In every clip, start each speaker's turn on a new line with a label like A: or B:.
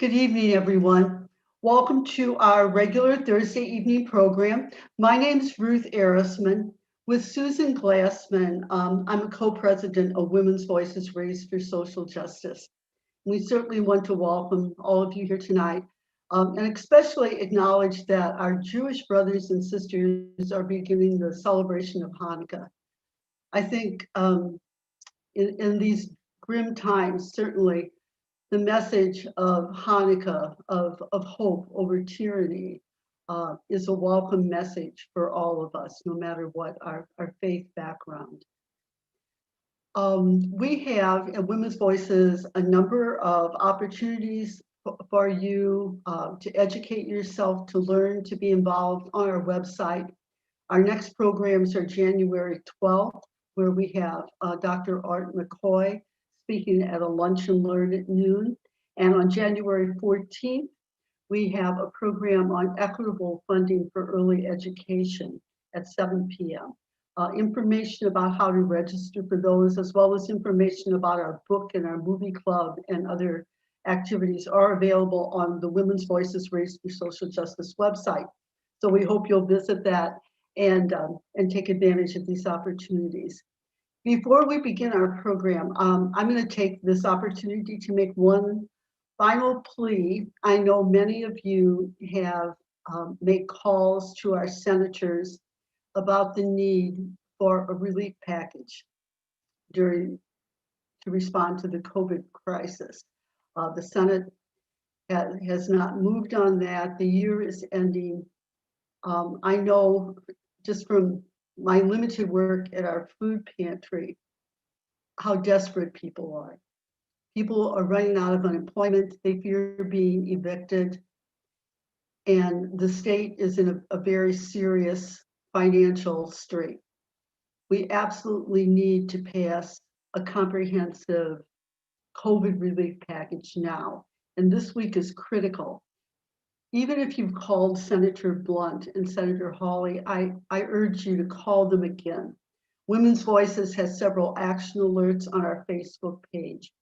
A: Good evening, everyone. Welcome to our regular Thursday evening program. My name is Ruth Arisman with Susan Glassman. I'm a co-president of Women's Voices Raised for Social Justice. We certainly want to welcome all of you here tonight and especially acknowledge that our Jewish brothers and sisters are beginning the celebration of Hanukkah. I think in these grim times, certainly the message of Hanukkah, of hope over tyranny, is a welcome message for all of us, no matter what our faith background. We have at Women's Voices a number of opportunities for you to educate yourself, to learn, to be involved on our website. Our next programs are January 12th, where we have Dr. Art McCoy speaking at a lunch and learn at noon. And on January 14th, we have a program on equitable funding for early education at 7 p.m. Information about how to register for those, as well as information about our book and our movie club and other activities are available on the Women's Voices Raised for Social Justice website. So we hope you'll visit that and take advantage of these opportunities. Before we begin our program, I'm going to take this opportunity to make one final plea. I know many of you have made calls to our senators about the need for a relief package to respond to the COVID crisis. The Senate has not moved on that. The year is ending. I know just from my limited work at our food pantry how desperate people are. People are running out of unemployment. They fear being evicted. And the state is in a very serious financial strait. We absolutely need to pass a comprehensive COVID relief package now. And this week is critical. Even if you've called Senator Blunt and Senator Hawley, I urge you to call them again. Women's Voices has several action alerts on our Facebook page.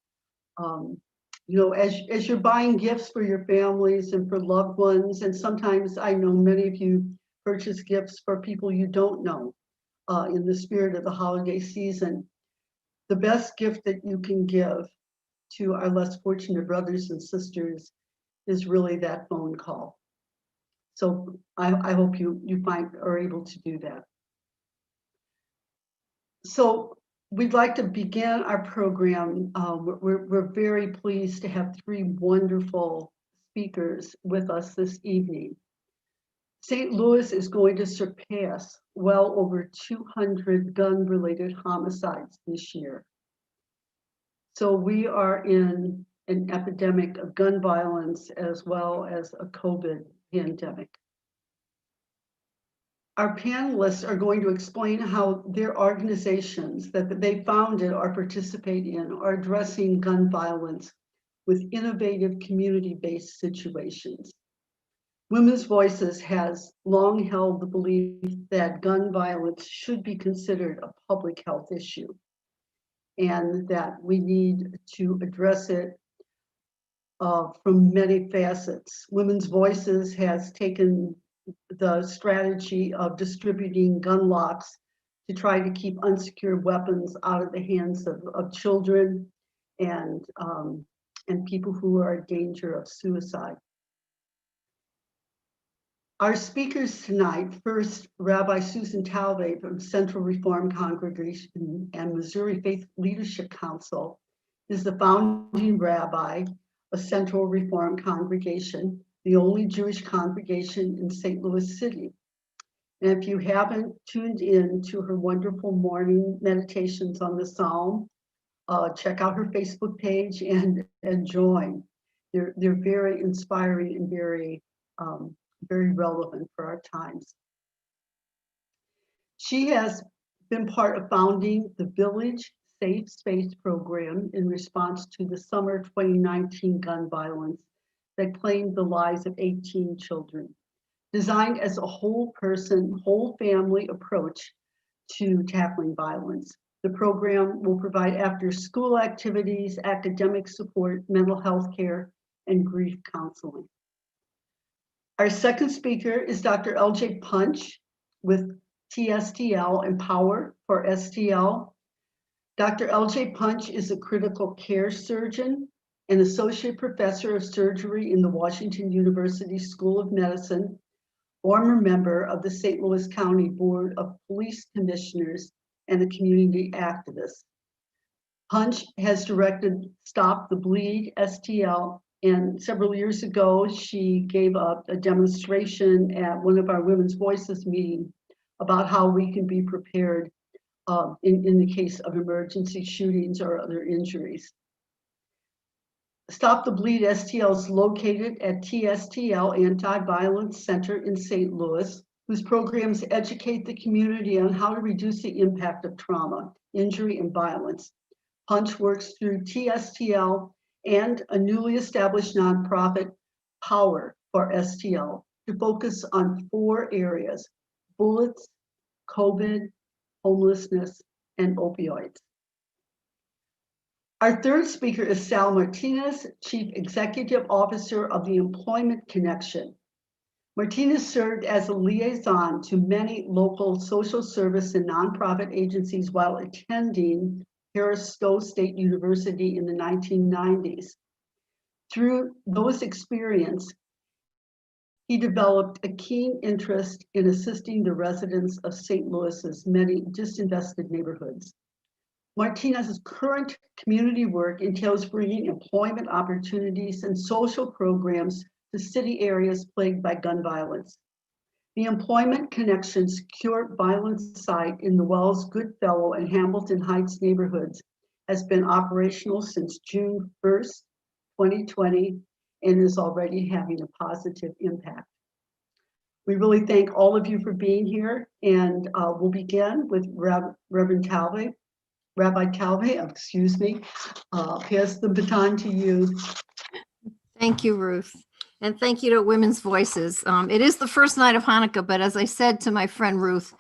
A: As you're buying gifts for your families and for loved ones, and sometimes I know many of you purchase gifts for people you don't know in the spirit of the holiday season, the best gift that you can give to our less fortunate brothers and sisters is really that phone call. So I hope you are able to do that. So we'd like to begin our program. We're very pleased to have three wonderful speakers with us this evening. St. Louis is going to surpass well over 200 gun-related homicides this year. So we are in an epidemic of gun violence as well as a COVID pandemic. Our panelists are going to explain how their organizations that they founded or participate in are addressing gun violence with innovative community-based situations. Women's Voices has long held the belief that gun violence should be considered a public health issue and that we need to address it from many facets. Women's Voices has taken the strategy of distributing gun locks to try to keep unsecured weapons out of the hands of children and people who are in danger of suicide. Our speakers tonight, first, Rabbi Susan Talve from Central Reform Congregation and Missouri Faith Leadership Council is the founding rabbi of Central Reform Congregation, the only Jewish congregation in St. Louis City. And if you haven't tuned in to her wonderful morning meditations on the Psalm, check out her Facebook page and join. They're very inspiring and very relevant for our times. She has been part of founding the Village Safe Space program in response to the summer 2019 gun violence that claimed the lives of 18 children, designed as a whole person, whole family approach to tackling violence. The program will provide after-school activities, academic support, mental health care, and grief counseling. Our second speaker is Dr. LJ Punch with TSTL Empower for STL. Dr. LJ Punch is a critical care surgeon and associate professor of surgery in the Washington University School of Medicine, former member of the St. Louis County Board of Police Commissioners, and a community activist. Punch has directed Stop the Bleed, STL, and several years ago, she gave a demonstration at one of our Women's Voices meeting about how we can be prepared in the case of emergency shootings or other injuries. Stop the Bleed STL is located at TSTL Anti-Violence Center in St. Louis, whose programs educate the community on how to reduce the impact of trauma, injury, and violence. Punch works through TSTL and a newly established nonprofit, Power for STL, to focus on 4 areas: bullets, COVID, homelessness, and opioids. Our third speaker is Sal Martinez, Chief Executive Officer of the Employment Connection. Martinez served as a liaison to many local social service and nonprofit agencies while attending Harris Stowe State University in the 1990s. Through those experiences, he developed a keen interest in assisting the residents of St. Louis's many disinvested neighborhoods. Martinez's current community work entails bringing employment opportunities and social programs to city areas plagued by gun violence. The Employment Connection Secure Violence site in the Wells, Goodfellow, and Hamilton Heights neighborhoods has been operational since June 1st, 2020, and is already having a positive impact. We really thank all of you for being here, and we'll begin with Reverend Talve. Rabbi Talve, excuse me, pass the baton to you.
B: Thank you, Ruth. And thank you to Women's Voices. It is the first night of Hanukkah, but as I said to my friend Ruth,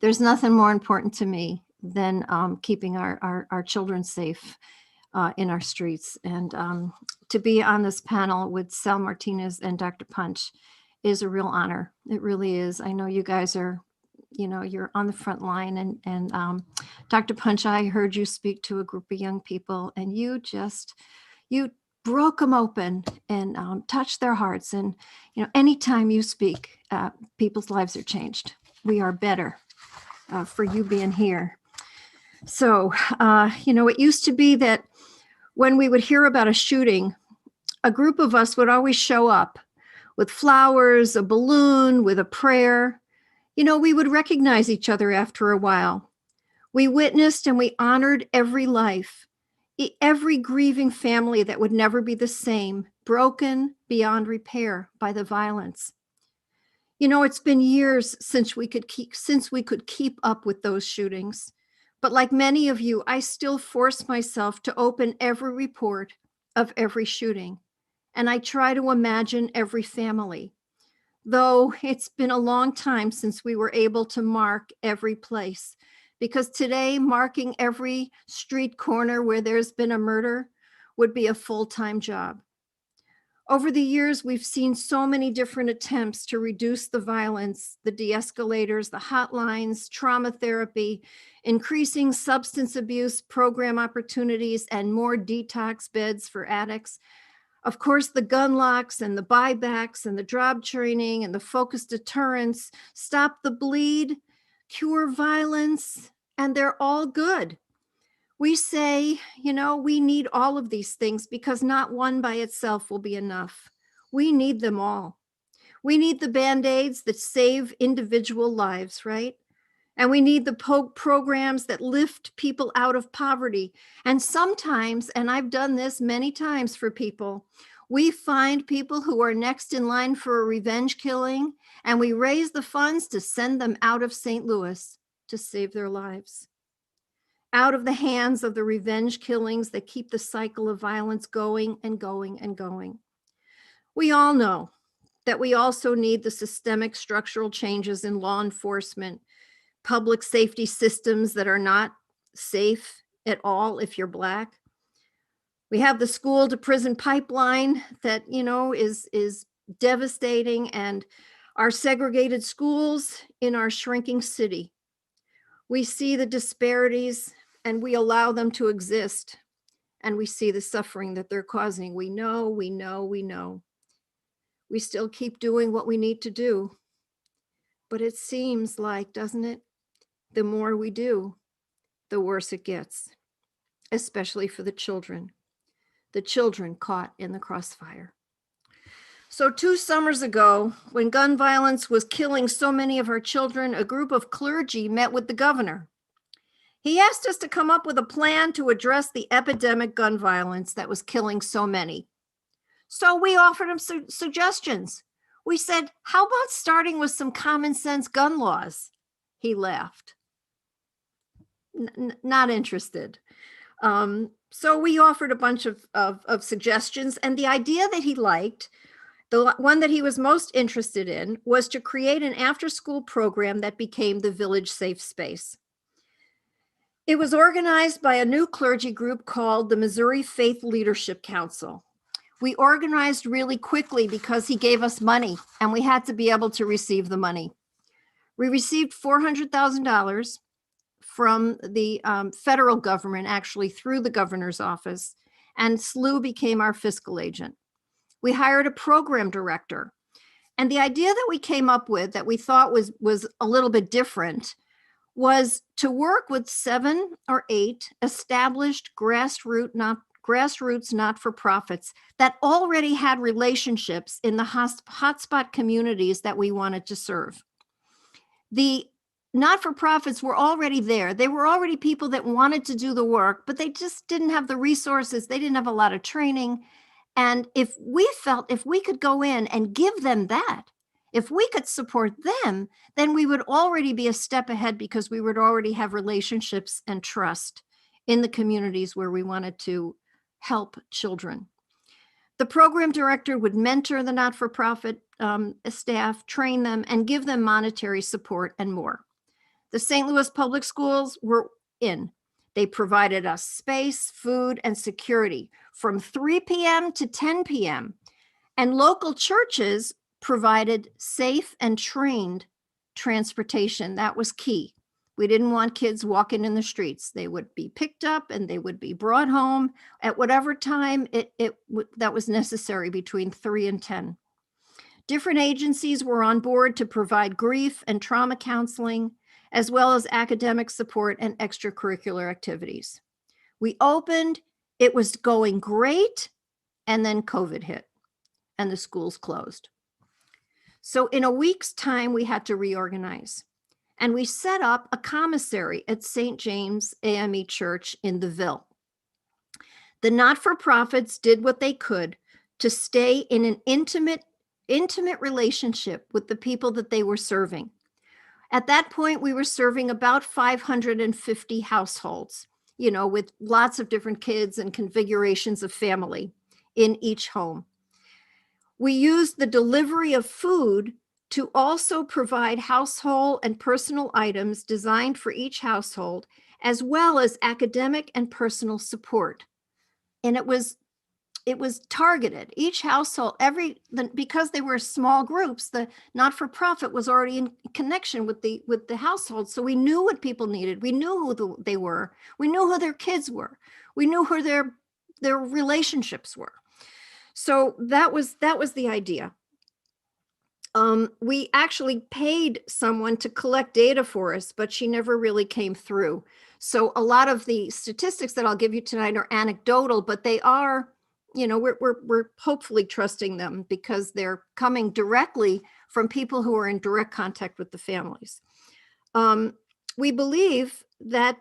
B: there's nothing more important to me than keeping our children safe in our streets. And to be on this panel with Sal Martinez and Dr. Punch is a real honor. It really is. I know you guys are, you're on the front line. And Dr. Punch, I heard you speak to a group of young people, and you broke them open and touched their hearts. And, anytime you speak, people's lives are changed. We are better for you being here. So, it used to be that when we would hear about a shooting, a group of us would always show up with flowers, a balloon, with a prayer. We would recognize each other after a while. We witnessed and we honored every life, every grieving family that would never be the same, broken beyond repair by the violence. It's been years since we could keep up with those shootings. But like many of you, I still force myself to open every report of every shooting. And I try to imagine every family, though it's been a long time since we were able to mark every place. Because today, marking every street corner where there's been a murder would be a full-time job. Over the years, we've seen so many different attempts to reduce the violence, the de-escalators, the hotlines, trauma therapy, increasing substance abuse program opportunities, and more detox beds for addicts. Of course, the gun locks and the buybacks and the job training and the focused deterrence, stop the bleed, cure violence, and they're all good. We say, we need all of these things because not one by itself will be enough. We need them all. We need the Band-Aids that save individual lives, right? And we need the programs that lift people out of poverty. And sometimes, and I've done this many times for people, we find people who are next in line for a revenge killing, and we raise the funds to send them out of St. Louis to save their lives. Out of the hands of the revenge killings that keep the cycle of violence going and going and going. We all know that we also need the systemic structural changes in law enforcement, public safety systems that are not safe at all if you're Black. We have the school to prison pipeline that, is devastating, and our segregated schools in our shrinking city. We see the disparities and we allow them to exist, and we see the suffering that they're causing. We know. We still keep doing what we need to do. But it seems like, doesn't it? The more we do, the worse it gets, especially for the children caught in the crossfire. So 2 summers ago, when gun violence was killing so many of our children, a group of clergy met with the governor. He asked us to come up with a plan to address the epidemic gun violence that was killing so many. So we offered him suggestions. We said, how about starting with some common sense gun laws? He laughed. Not interested. So we offered a bunch of suggestions, and the idea that he liked, the one that he was most interested in, was to create an after-school program that became the Village Safe Space. It was organized by a new clergy group called the Missouri Faith Leadership Council. We organized really quickly because he gave us money, and we had to be able to receive the money. We received $400,000 from the federal government, actually through the governor's office, and SLU became our fiscal agent. We hired a program director, and the idea that we came up with that we thought was a little bit different was to work with 7 or 8 established grassroots not-for-profits that already had relationships in the hotspot communities that we wanted to serve. The not-for-profits were already there. They were already people that wanted to do the work, but they just didn't have the resources. They didn't have a lot of training. And if we could go in and give them that, if we could support them, then we would already be a step ahead, because we would already have relationships and trust in the communities where we wanted to help children. The program director would mentor the not-for-profit staff, train them, and give them monetary support and more. The St. Louis Public Schools were in. They provided us space, food, and security from 3 p.m. to 10 p.m. And local churches provided safe and trained transportation. That was key. We didn't want kids walking in the streets. They would be picked up and they would be brought home at whatever time that was necessary, between 3 and 10. Different agencies were on board to provide grief and trauma counseling, as well as academic support and extracurricular activities. We opened, it was going great, and then COVID hit and the schools closed. So in a week's time, we had to reorganize. And we set up a commissary at St. James AME Church in the Ville. The not-for-profits did what they could to stay in an intimate relationship with the people that they were serving. At that point, we were serving about 550 households, with lots of different kids and configurations of family in each home. We used the delivery of food to also provide household and personal items designed for each household, as well as academic and personal support. And it was targeted. Each household, because they were small groups, the not-for-profit was already in connection with the household. So we knew what people needed. We knew who they were. We knew who their kids were. We knew who their relationships were. So that was the idea. We actually paid someone to collect data for us, but she never really came through. So a lot of the statistics that I'll give you tonight are anecdotal, but they are, we're hopefully trusting them because they're coming directly from people who are in direct contact with the families. We believe that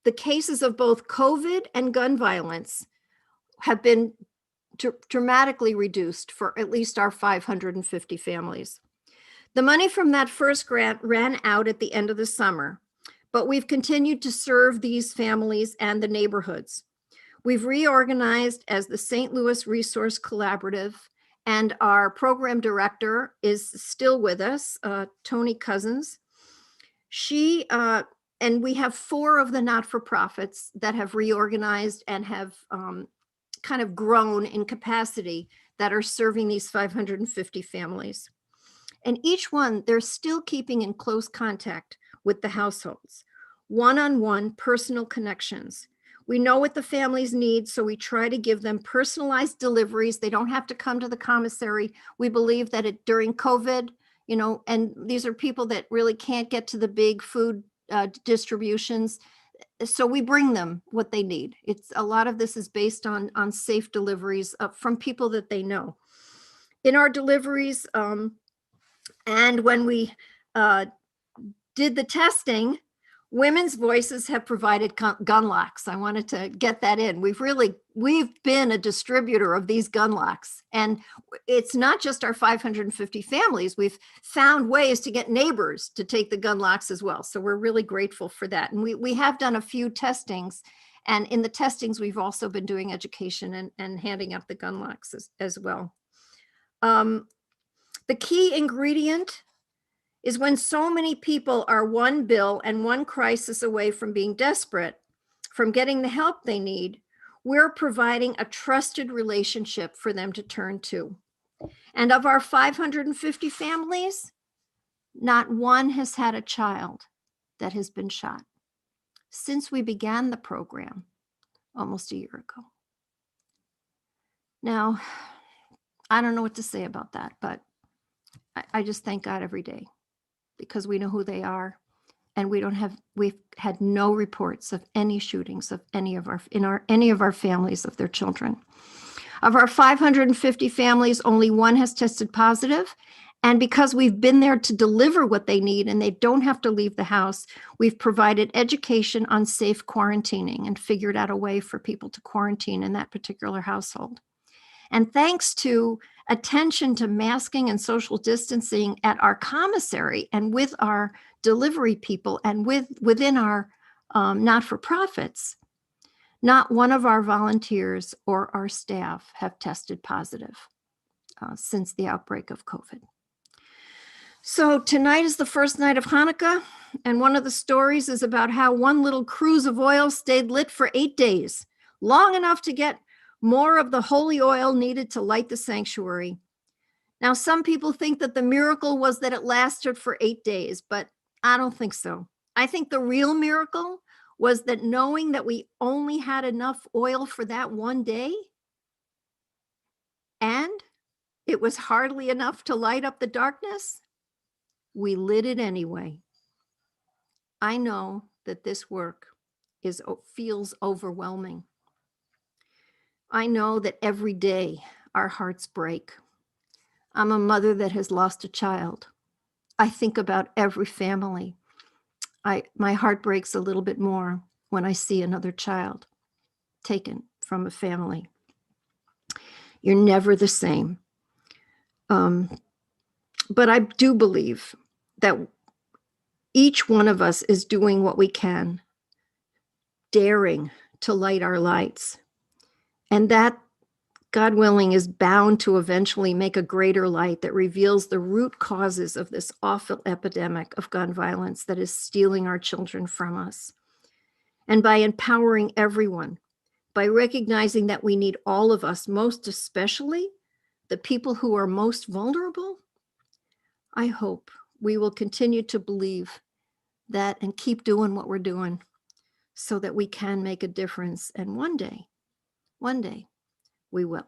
B: the cases of both COVID and gun violence have been dramatically reduced for at least our 550 families. The money from that first grant ran out at the end of the summer, but we've continued to serve these families and the neighborhoods. We've reorganized as the St. Louis Resource Collaborative, and our program director is still with us, Tony Cousins. She and we have 4 of the not-for-profits that have reorganized and have kind of grown in capacity that are serving these 550 families. And each one, they're still keeping in close contact with the households, one-on-one personal connections. We know what the families need, so we try to give them personalized deliveries. They don't have to come to the commissary. We believe that during COVID, you know, and these are people that really can't get to the big food distributions. So we bring them what they need. It's a lot of this is based on safe deliveries from people that they know. In our deliveries, and when we did the testing, Women's Voices have provided gun locks. I wanted to get that in. We've been a distributor of these gun locks, and it's not just our 550 families. We've found ways to get neighbors to take the gun locks as well. So we're really grateful for that. And we have done a few testings, and in the testings, we've also been doing education and handing out the gun locks as well. The key ingredient is when so many people are one bill and one crisis away from being desperate, from getting the help they need, we're providing a trusted relationship for them to turn to. And of our 550 families, not one has had a child that has been shot since we began the program almost a year ago. Now, I don't know what to say about that, but I just thank God every day, because we know who they are, and we've had no reports of any shootings of any of our families of their children. Of our 550 families, only one has tested positive. And because we've been there to deliver what they need and they don't have to leave the house, we've provided education on safe quarantining and figured out a way for people to quarantine in that particular household. And thanks to attention to masking and social distancing at our commissary and with our delivery people and within our not-for-profits, not one of our volunteers or our staff have tested positive since the outbreak of COVID. So tonight is the first night of Hanukkah, and one of the stories is about how one little cruise of oil stayed lit for 8 days, long enough to get more of the holy oil needed to light the sanctuary. Now, some people think that the miracle was that it lasted for 8 days, but I don't think so. I think the real miracle was that knowing that we only had enough oil for that one day, and it was hardly enough to light up the darkness, we lit it anyway. I know that this work feels overwhelming. I know that every day our hearts break. I'm a mother that has lost a child. I think about every family. My heart breaks a little bit more when I see another child taken from a family. You're never the same. But I do believe that each one of us is doing what we can, daring to light our lights. And that, God willing, is bound to eventually make a greater light that reveals the root causes of this awful epidemic of gun violence that is stealing our children from us. And by empowering everyone, by recognizing that we need all of us, most especially the people who are most vulnerable, I hope we will continue to believe that and keep doing what we're doing so that we can make a difference. And one day, we will.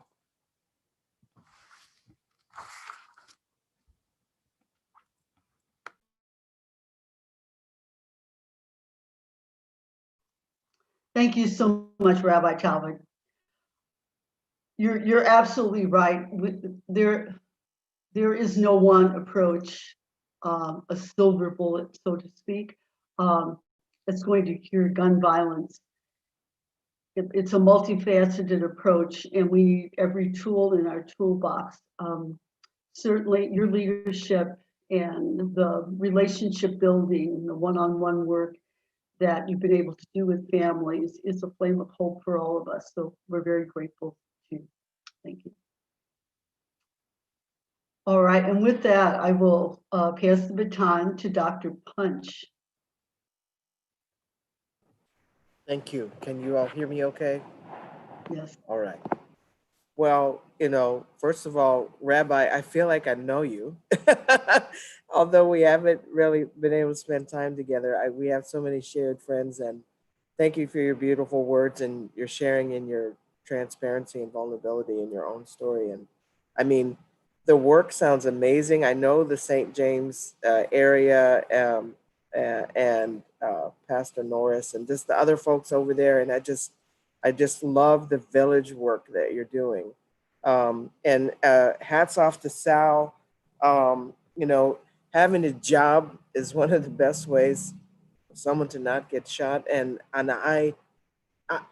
A: Thank you so much, Rabbi Talve. You're absolutely right. There is no one approach, a silver bullet, so to speak, that's going to cure gun violence. It's a multifaceted approach, and we need every tool in our toolbox. Certainly your leadership and the relationship building, the one-on-one work that you've been able to do with families is a flame of hope for all of us. So we're very grateful to you. Thank you. All right, and with that, I will pass the baton to Dr. Punch.
C: Thank you. Can you all hear me okay?
A: Yes.
C: All right. Well, first of all, Rabbi, I feel like I know you. Although we haven't really been able to spend time together, we have so many shared friends. And thank you for your beautiful words and your sharing and your transparency and vulnerability in your own story. And I mean, the work sounds amazing. I know the St. James area and Pastor Norris and just the other folks over there. And I just love the village work that you're doing. And hats off to Sal. Having a job is one of the best ways for someone to not get shot. And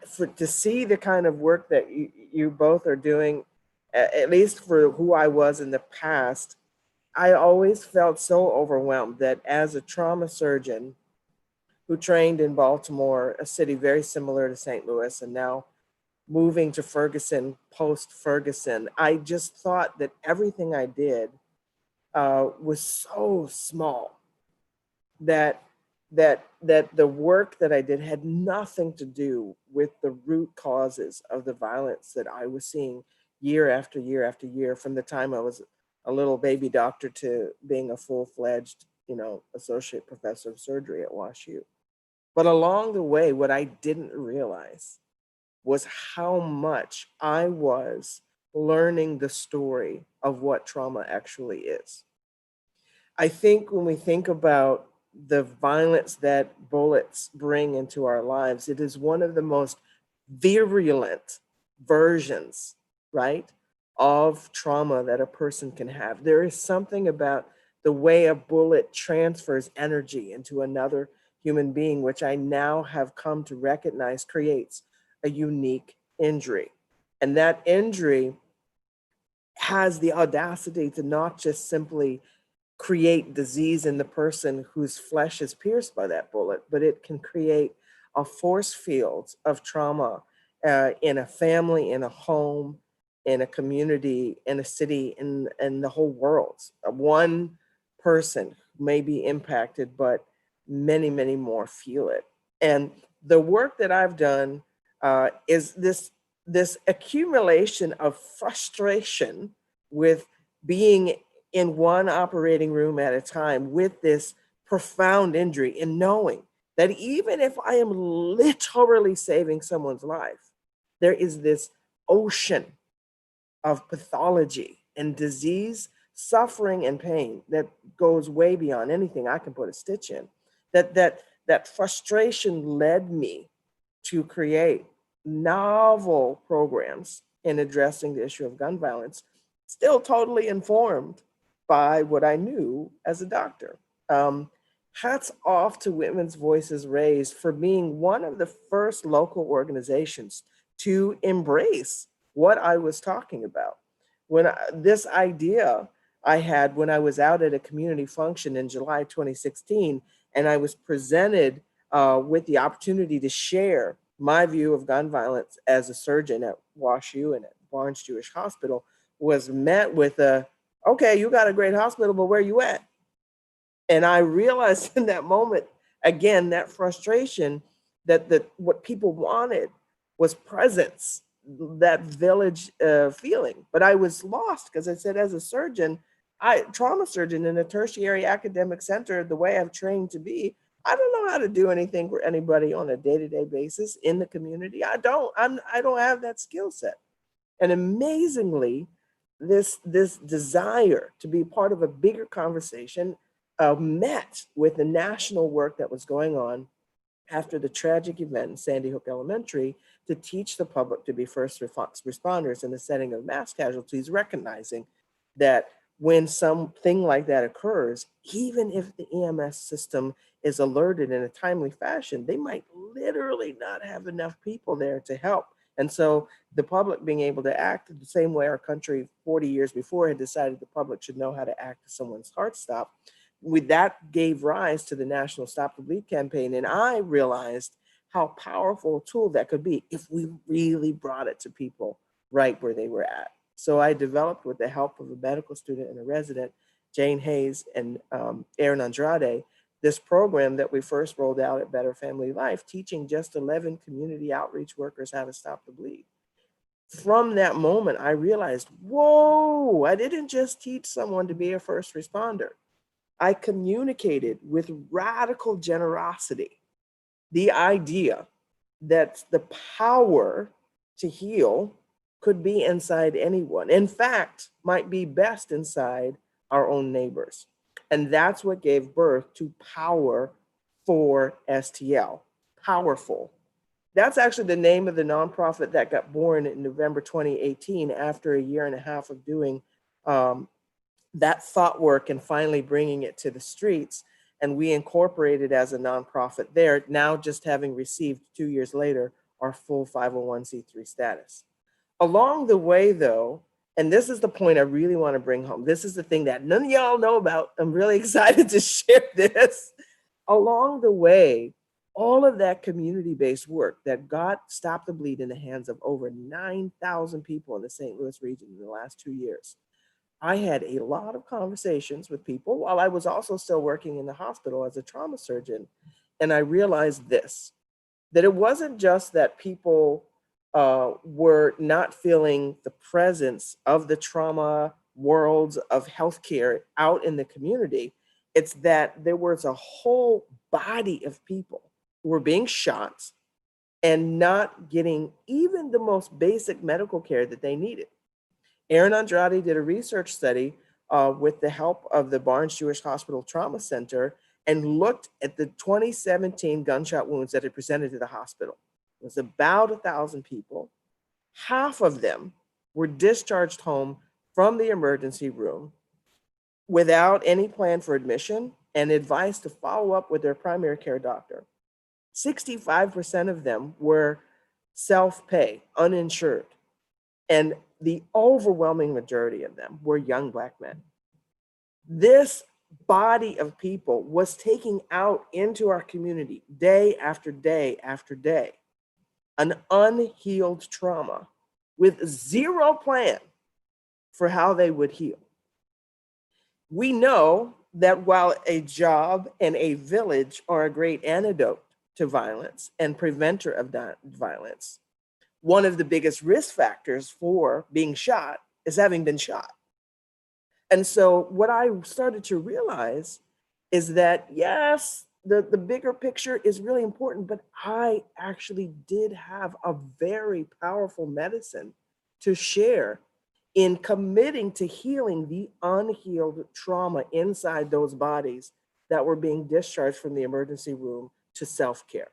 C: for to see the kind of work that you both are doing, at least for who I was in the past, I always felt so overwhelmed that as a trauma surgeon who trained in Baltimore, a city very similar to St. Louis, and now moving to Ferguson post Ferguson, I just thought that everything I did was so small that the work that I did had nothing to do with the root causes of the violence that I was seeing year after year after year, from the time I was a little baby doctor to being a full-fledged, associate professor of surgery at WashU. But along the way, what I didn't realize was how much I was learning the story of what trauma actually is. I think when we think about the violence that bullets bring into our lives, it is one of the most virulent versions, right, of trauma that a person can have. There is something about the way a bullet transfers energy into another human being, which I now have come to recognize creates a unique injury. And that injury has the audacity to not just simply create disease in the person whose flesh is pierced by that bullet, but it can create a force field of trauma in a family, in a home, in a community, in a city, in the whole world. One person may be impacted, but many, many more feel it. And the work that I've done is this accumulation of frustration with being in one operating room at a time with this profound injury, and knowing that even if I am literally saving someone's life, there is this ocean of pathology and disease, suffering and pain that goes way beyond anything I can put a stitch in. That frustration led me to create novel programs in addressing the issue of gun violence, still totally informed by what I knew as a doctor. Um, Hats off to Women's Voices Raised for being one of the first local organizations to embrace what I was talking about. This idea I had when I was out at a community function in July 2016, and I was presented with the opportunity to share my view of gun violence as a surgeon at WashU and at Barnes Jewish Hospital, was met with okay, you got a great hospital, but where you at? And I realized in that moment, again, that frustration that what people wanted was presence, that village feeling. But I was lost because I said, as a surgeon, trauma surgeon in a tertiary academic center, the way I've trained to be, I don't know how to do anything for anybody on a day-to-day basis in the community. I don't have that skill set. And amazingly, this desire to be part of a bigger conversation met with the national work that was going on after the tragic event in Sandy Hook Elementary, to teach the public to be first responders in the setting of mass casualties, recognizing that when something like that occurs, even if the EMS system is alerted in a timely fashion, they might literally not have enough people there to help. And so the public being able to act the same way our country 40 years before had decided the public should know how to act if someone's heart stopped, that gave rise to the National Stop the Bleed campaign. And I realized how powerful a tool that could be if we really brought it to people right where they were at. So I developed, with the help of a medical student and a resident, Jane Hayes and Aaron Andrade, this program that we first rolled out at Better Family Life, teaching just 11 community outreach workers how to stop the bleed. From that moment, I realized, whoa, I didn't just teach someone to be a first responder. I communicated with radical generosity the idea that the power to heal could be inside anyone. In fact, might be best inside our own neighbors. And that's what gave birth to Power for STL, Powerful. That's actually the name of the nonprofit that got born in November 2018 after a year and a half of doing that thought work and finally bringing it to the streets. And we incorporated as a nonprofit there, now just having received 2 years later our full 501c3 status. Along the way, though, and this is the point I really want to bring home. This is the thing that none of y'all know about. I'm really excited to share this. Along the way, all of that community-based work that got Stop the Bleed in the hands of over 9,000 people in the St. Louis region in the last 2 years. I had a lot of conversations with people while I was also still working in the hospital as a trauma surgeon. And I realized this, that it wasn't just that people were not feeling the presence of the trauma worlds of healthcare out in the community. It's that there was a whole body of people who were being shot and not getting even the most basic medical care that they needed. Aaron Andrade did a research study with the help of the Barnes Jewish Hospital Trauma Center and looked at the 2017 gunshot wounds that had presented to the hospital. It was about 1,000 people. Half of them were discharged home from the emergency room without any plan for admission and advice to follow up with their primary care doctor. 65% of them were self-pay, uninsured, and the overwhelming majority of them were young Black men. This body of people was taking out into our community day after day after day an unhealed trauma with zero plan for how they would heal. We know that while a job and a village are a great antidote to violence and preventer of violence, one of the biggest risk factors for being shot is having been shot. And so what I started to realize is that, yes, the bigger picture is really important, but I actually did have a very powerful medicine to share in committing to healing the unhealed trauma inside those bodies that were being discharged from the emergency room to self-care.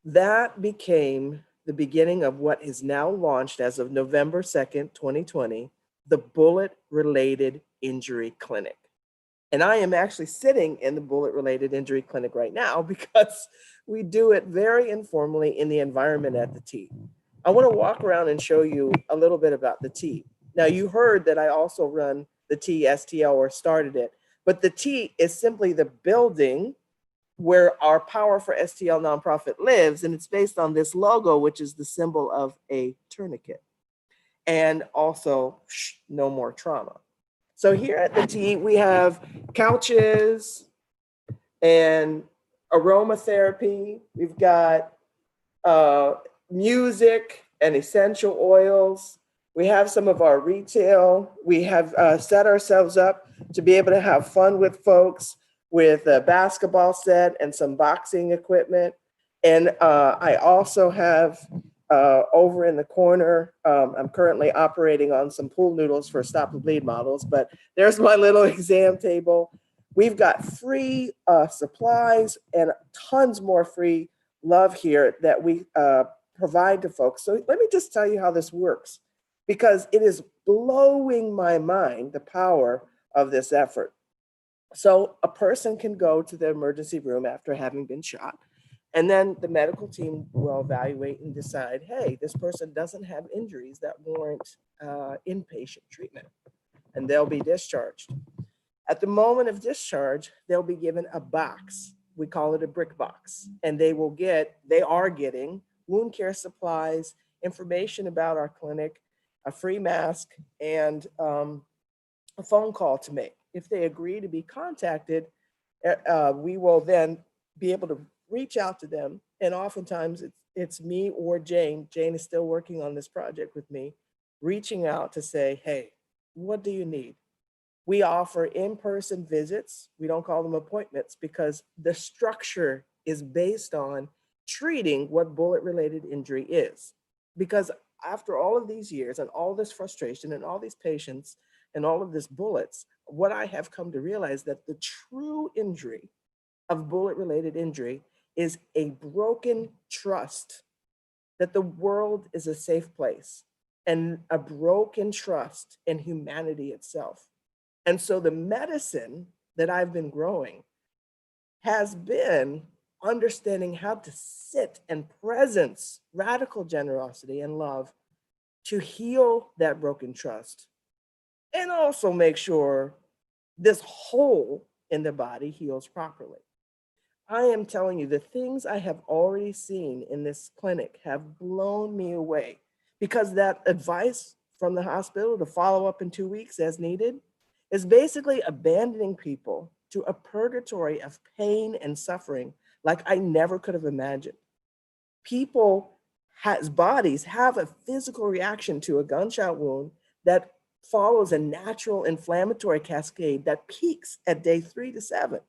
C: That became the beginning of what is now launched as of November 2nd, 2020, the Bullet-Related Injury Clinic. And I am actually sitting in the Bullet-Related Injury Clinic right now because we do it very informally in the environment at the T. I want to walk around and show you a little bit about the T. Now, you heard that I also run the T STL or started it, but the T is simply the building where our Power for STL nonprofit lives, and it's based on this logo, which is the symbol of a tourniquet, and also no more trauma. So here at the T, we have couches and aromatherapy. We've got music and essential oils. We have some of our retail. We have set ourselves up to be able to have fun with folks with a basketball set and some boxing equipment. And I also have over in the corner, I'm currently operating on some pool noodles for Stop the Bleed models, but there's my little exam table. We've got free supplies and tons more free love here that we provide to folks. So let me just tell you how this works, because it is blowing my mind, the power of this effort. So a person can go to the emergency room after having been shot, and then the medical team will evaluate and decide, hey, this person doesn't have injuries that warrant inpatient treatment, and they'll be discharged. At the moment of discharge, they'll be given a box. We call it a brick box, and they are getting wound care supplies, information about our clinic, a free mask, and a phone call to make. If they agree to be contacted, we will then be able to reach out to them. And oftentimes it's me or Jane. Jane is still working on this project with me, reaching out to say, hey, what do you need? We offer in-person visits. We don't call them appointments because the structure is based on treating what bullet-related injury is. Because after all of these years and all this frustration and all these patients and all of this bullets, what I have come to realize that the true injury of bullet-related injury is a broken trust that the world is a safe place and a broken trust in humanity itself. And so the medicine that I've been growing has been understanding how to sit and presence radical generosity and love to heal that broken trust and also make sure this hole in the body heals properly. I am telling you, the things I have already seen in this clinic have blown me away because that advice from the hospital to follow up in 2 weeks as needed is basically abandoning people to a purgatory of pain and suffering like I never could have imagined. People's bodies have a physical reaction to a gunshot wound that follows a natural inflammatory cascade that peaks at day 3 to 7.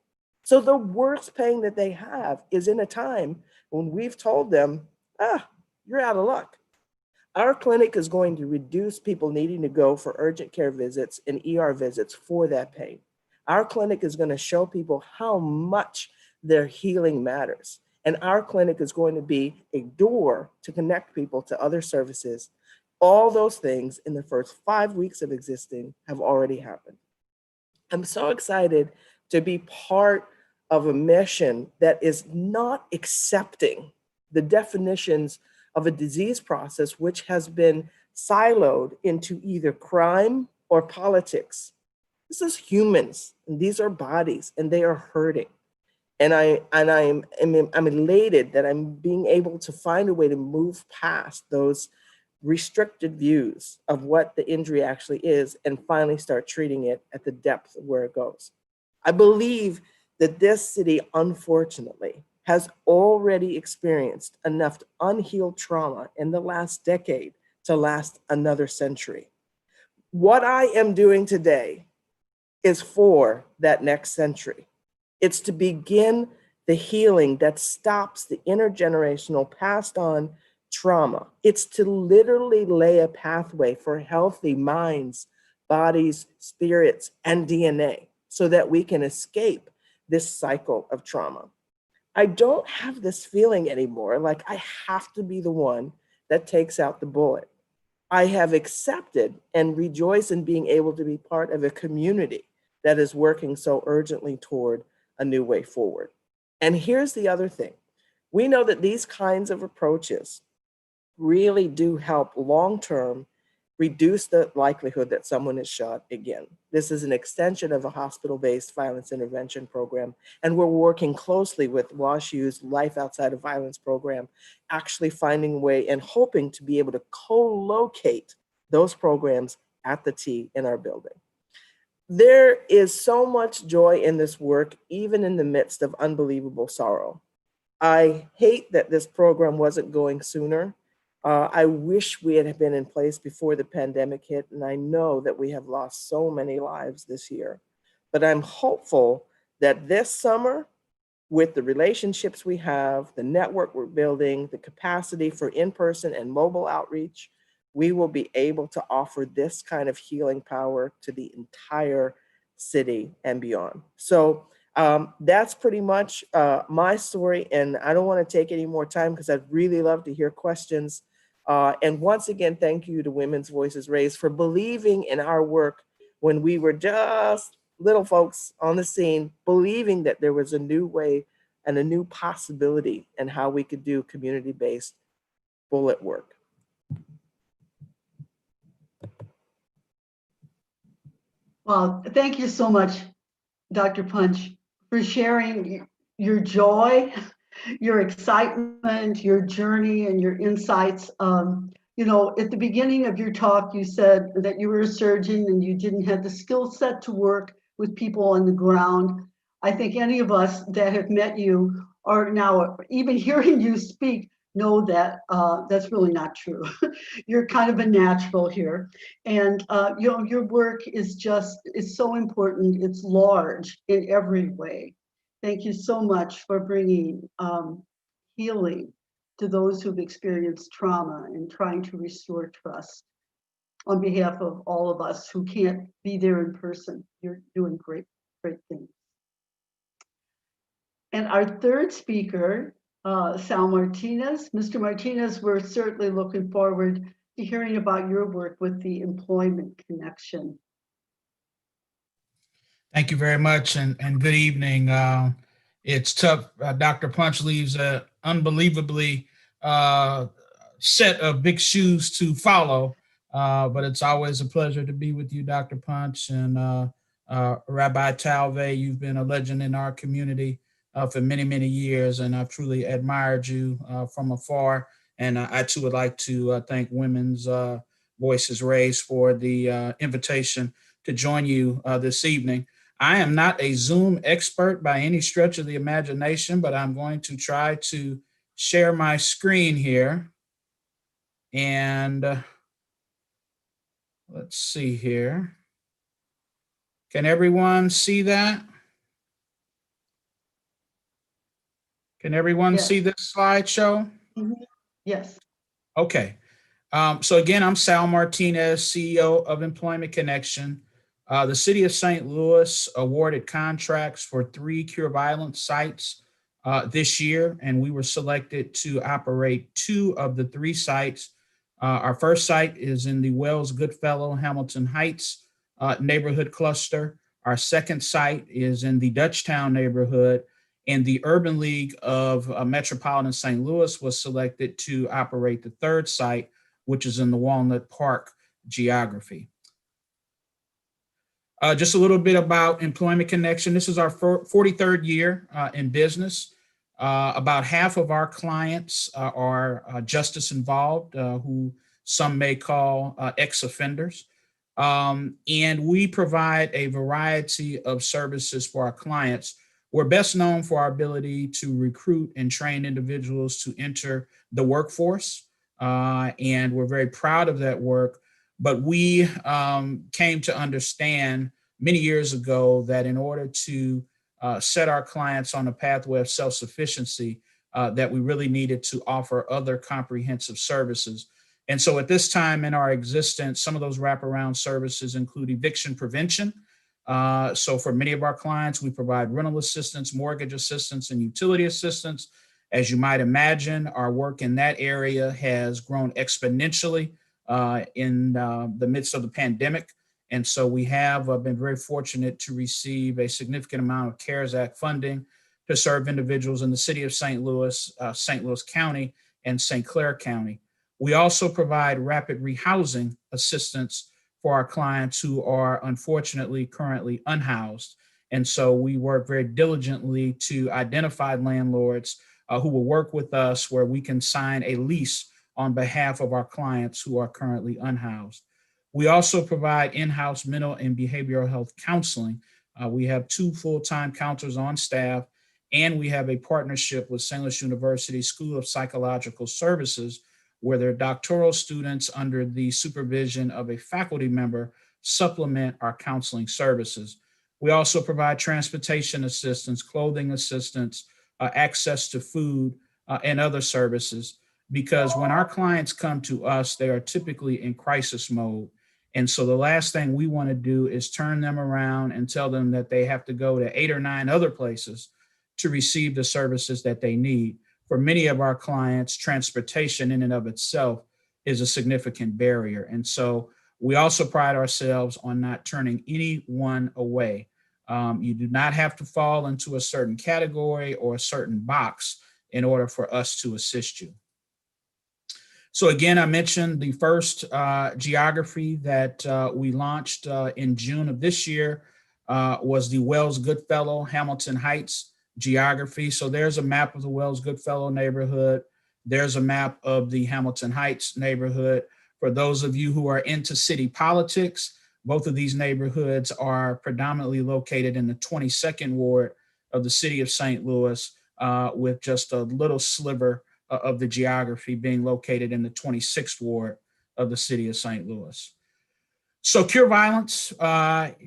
C: So the worst pain that they have is in a time when we've told them, you're out of luck. Our clinic is going to reduce people needing to go for urgent care visits and ER visits for that pain. Our clinic is going to show people how much their healing matters. And our clinic is going to be a door to connect people to other services. All those things in the first 5 weeks of existing have already happened. I'm so excited to be part of a mission that is not accepting the definitions of a disease process which has been siloed into either crime or politics. This is humans, and these are bodies, and they are hurting. And I'm elated that I'm being able to find a way to move past those restricted views of what the injury actually is and finally start treating it at the depth of where it goes. I believe that this city, unfortunately, has already experienced enough unhealed trauma in the last decade to last another century. What I am doing today is for that next century. It's to begin the healing that stops the intergenerational passed on trauma. It's to literally lay a pathway for healthy minds, bodies, spirits, and DNA so that we can escape this cycle of trauma. I don't have this feeling anymore like I have to be the one that takes out the bullet. I have accepted and rejoice in being able to be part of a community that is working so urgently toward a new way forward. And here's the other thing. We know that these kinds of approaches really do help long-term reduce the likelihood that someone is shot again. This is an extension of a hospital-based violence intervention program, and we're working closely with WashU's Life Outside of Violence program, actually finding a way and hoping to be able to co-locate those programs at the T in our building. There is so much joy in this work, even in the midst of unbelievable sorrow. I hate that this program wasn't going sooner. I wish we had been in place before the pandemic hit, and I know that we have lost so many lives this year. But I'm hopeful that this summer, with the relationships we have, the network we're building, the capacity for in-person and mobile outreach, we will be able to offer this kind of healing power to the entire city and beyond. So that's pretty much my story, and I don't want to take any more time because I'd really love to hear questions. And once again, thank you to Women's Voices Raised for believing in our work when we were just little folks on the scene, believing that there was a new way and a new possibility in how we could do community-based bullet work.
A: Well, thank you so much, Dr. Punch, for sharing your joy, your excitement, your journey, and your insights. You know, at the beginning of your talk, you said that you were a surgeon and you didn't have the skill set to work with people on the ground. I think any of us that have met you or now even hearing you speak know that that's really not true. You're kind of a natural here. And your work is so important. It's large in every way. Thank you so much for bringing healing to those who've experienced trauma and trying to restore trust. On behalf of all of us who can't be there in person, you're doing great, great things. And our third speaker, Sal Martinez. Mr. Martinez, we're certainly looking forward to hearing about your work with the Employment Connection.
D: Thank you very much, and good evening. It's tough. Dr. Punch leaves an unbelievably set of big shoes to follow, but it's always a pleasure to be with you, Dr. Punch, and Rabbi Talve. You've been a legend in our community for many, many years, and I've truly admired you from afar. And I too would like to thank Women's Voices Raised for the invitation to join you this evening. I am not a Zoom expert by any stretch of the imagination, but I'm going to try to share my screen here. And let's see here. Can everyone see that? Can everyone see this slideshow?
A: Mm-hmm. Yes.
D: Okay. So again, I'm Sal Martinez, CEO of Employment Connection. The city of St. Louis awarded contracts for 3 cure violence sites this year, and we were selected to operate 2 of the 3 sites. Our first site is in the Wells Goodfellow Hamilton Heights neighborhood cluster. Our second site is in the Dutchtown neighborhood, and the Urban League of Metropolitan St. Louis was selected to operate the third site, which is in the Walnut Park geography. Just a little bit about Employment Connection. This is our 43rd year in business. About half of our clients are justice involved, who some may call ex-offenders. And we provide a variety of services for our clients. We're best known for our ability to recruit and train individuals to enter the workforce. And we're very proud of that work. But we came to understand many years ago that in order to set our clients on a pathway of self-sufficiency, that we really needed to offer other comprehensive services. And so at this time in our existence, some of those wraparound services include eviction prevention. So for many of our clients, we provide rental assistance, mortgage assistance, and utility assistance. As you might imagine, our work in that area has grown exponentially in the midst of the pandemic. And so we have been very fortunate to receive a significant amount of CARES Act funding to serve individuals in the city of St. Louis, St. Louis County, and St. Clair County. We also provide rapid rehousing assistance for our clients who are unfortunately currently unhoused. And so we work very diligently to identify landlords who will work with us where we can sign a lease on behalf of our clients who are currently unhoused. We also provide in-house mental and behavioral health counseling. We have 2 full-time counselors on staff, and we have a partnership with St. Louis University School of Psychological Services, where their doctoral students under the supervision of a faculty member supplement our counseling services. We also provide transportation assistance, clothing assistance, access to food, and other services, because when our clients come to us, they are typically in crisis mode. And so the last thing we want to do is turn them around and tell them that they have to go to 8 or 9 other places to receive the services that they need. For many of our clients, transportation in and of itself is a significant barrier. And so we also pride ourselves on not turning anyone away. You do not have to fall into a certain category or a certain box in order for us to assist you. So again, I mentioned the first geography that we launched in June of this year was the Wells Goodfellow Hamilton Heights geography. So there's a map of the Wells Goodfellow neighborhood. There's a map of the Hamilton Heights neighborhood. For those of you who are into city politics, both of these neighborhoods are predominantly located in the 22nd Ward of the city of St. Louis, with just a little sliver of the geography being located in the 26th ward of the city of St. Louis. So Cure Violence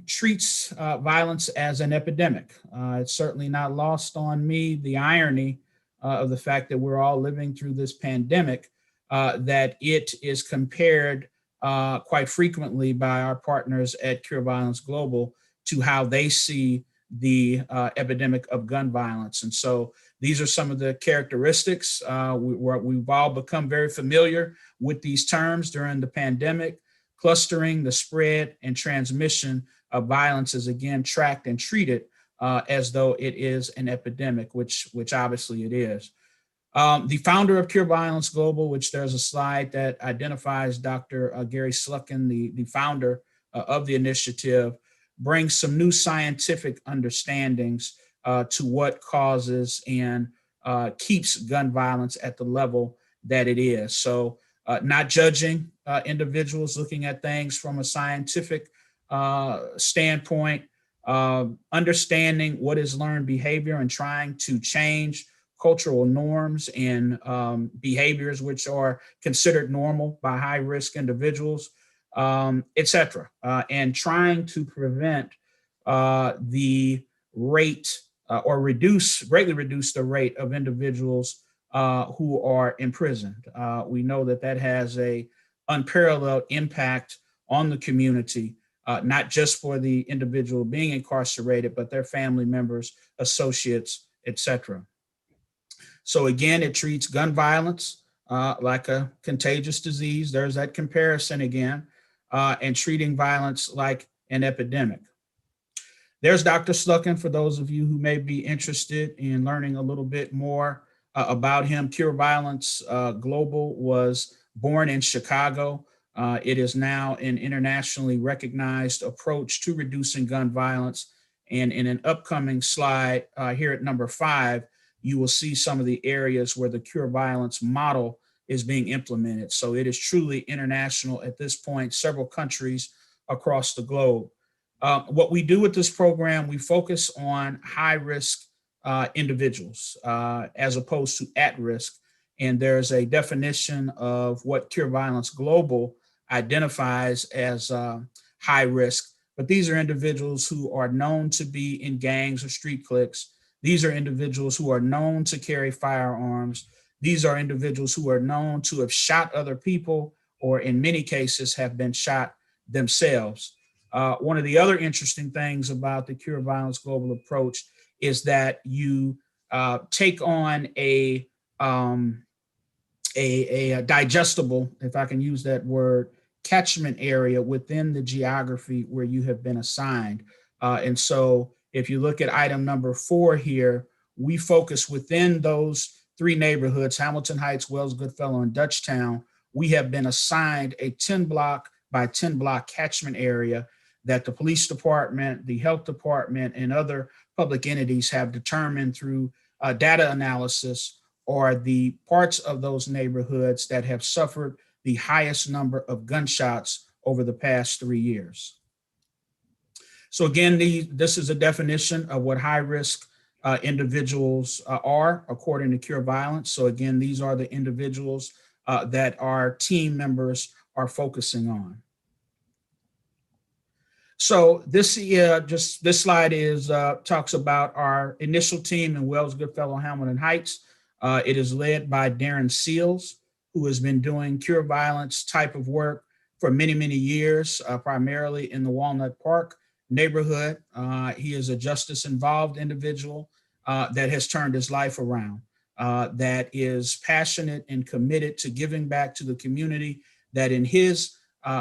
D: treats violence as an epidemic. It's certainly not lost on me the irony of the fact that we're all living through this pandemic, that it is compared quite frequently by our partners at Cure Violence Global to how they see the epidemic of gun violence. And so these are some of the characteristics. We've all become very familiar with these terms during the pandemic. Clustering, the spread and transmission of violence is again tracked and treated as though it is an epidemic, which obviously it is. The founder of Cure Violence Global, which there's a slide that identifies Dr. Gary Sluckin, the founder of the initiative, brings some new scientific understandings to what causes and keeps gun violence at the level that it is. So not judging individuals, looking at things from a scientific standpoint, understanding what is learned behavior and trying to change cultural norms and behaviors which are considered normal by high-risk individuals, et cetera, and trying to prevent the rate or greatly reduce the rate of individuals who are imprisoned. We know that has a unparalleled impact on the community, not just for the individual being incarcerated, but their family members, associates, et cetera. So again, it treats gun violence like a contagious disease. There's that comparison again, and treating violence like an epidemic. There's Dr. Sluckin for those of you who may be interested in learning a little bit more about him. Cure Violence Global was born in Chicago. It is now an internationally recognized approach to reducing gun violence. And in an upcoming slide here at number 5, you will see some of the areas where the Cure Violence model is being implemented. So it is truly international at this point, several countries across the globe. What we do with this program, we focus on high-risk individuals as opposed to at-risk. And there's a definition of what Cure Violence Global identifies as high risk. But these are individuals who are known to be in gangs or street cliques. These are individuals who are known to carry firearms. These are individuals who are known to have shot other people, or in many cases have been shot themselves. One of the other interesting things about the Cure Violence Global approach is that you take on a digestible, if I can use that word, catchment area within the geography where you have been assigned. And so if you look at item number 4 here, we focus within those 3 neighborhoods, Hamilton Heights, Wells Goodfellow, and Dutchtown. We have been assigned a 10 block by 10 block catchment area that the police department, the health department, and other public entities have determined through data analysis are the parts of those neighborhoods that have suffered the highest number of gunshots over the past 3 years. So again, this is a definition of what high-risk individuals are according to Cure Violence. So again, these are the individuals that our team members are focusing on. So this slide talks about our initial team in Wells Goodfellow, Hamilton Heights. It is led by Darren Seals, who has been doing Cure Violence type of work for many, many years, primarily in the Walnut Park neighborhood. He is a justice-involved individual that has turned his life around, that is passionate and committed to giving back to the community that in his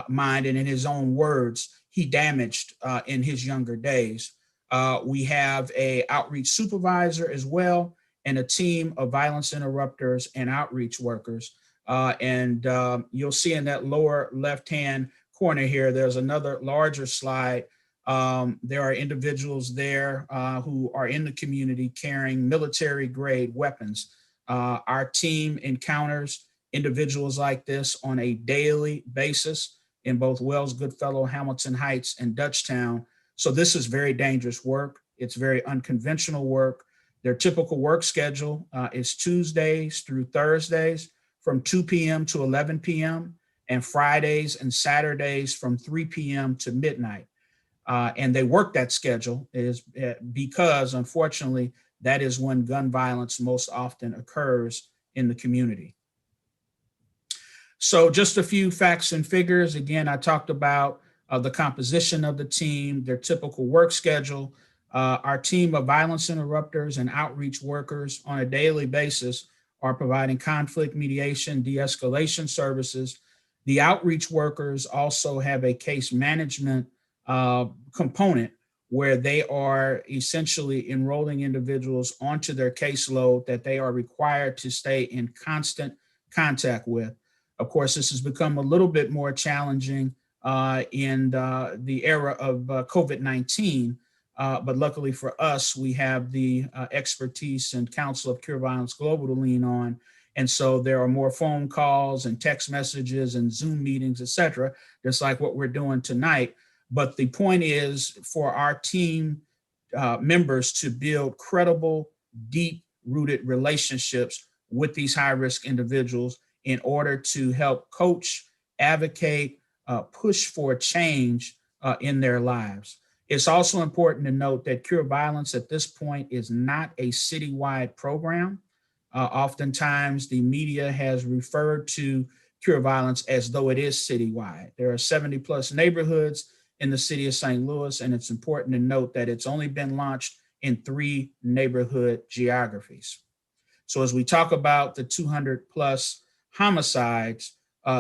D: mind and in his own words, he damaged in his younger days. We have an outreach supervisor as well, and a team of violence interrupters and outreach workers. And you'll see in that lower left-hand corner here, there's another larger slide. There are individuals there who are in the community carrying military-grade weapons. Our team encounters individuals like this on a daily basis in both Wells Goodfellow, Hamilton Heights, and Dutchtown. So this is very dangerous work. It's very unconventional work. Their typical work schedule is Tuesdays through Thursdays from 2 p.m. to 11 p.m. and Fridays and Saturdays from 3 p.m. to midnight. And they work that schedule is because, unfortunately, that is when gun violence most often occurs in the community. So just a few facts and figures. Again, I talked about the composition of the team, their typical work schedule. Our team of violence interrupters and outreach workers on a daily basis are providing conflict mediation, de-escalation services. The outreach workers also have a case management component where they are essentially enrolling individuals onto their caseload that they are required to stay in constant contact with. Of course, this has become a little bit more challenging in the era of COVID-19, but luckily for us, we have the expertise and Council of Cure Violence Global to lean on. And so there are more phone calls and text messages and Zoom meetings, et cetera, just like what we're doing tonight. But the point is for our team members to build credible, deep-rooted relationships with these high-risk individuals in order to help coach, advocate, push for change in their lives. It's also important to note that Cure Violence at this point is not a citywide program. Oftentimes, the media has referred to Cure Violence as though it is citywide. There are 70 plus neighborhoods in the city of St. Louis, and it's important to note that it's only been launched in 3 neighborhood geographies. So as we talk about the 200 plus homicides,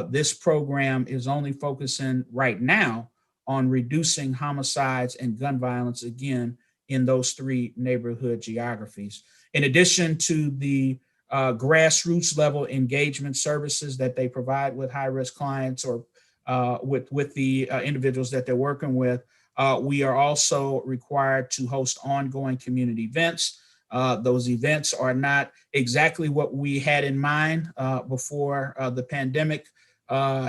D: this program is only focusing right now on reducing homicides and gun violence, again, in those 3 neighborhood geographies. In addition to the grassroots level engagement services that they provide with high-risk clients or with the individuals that they're working with, we are also required to host ongoing community events. Those events are not exactly what we had in mind before the pandemic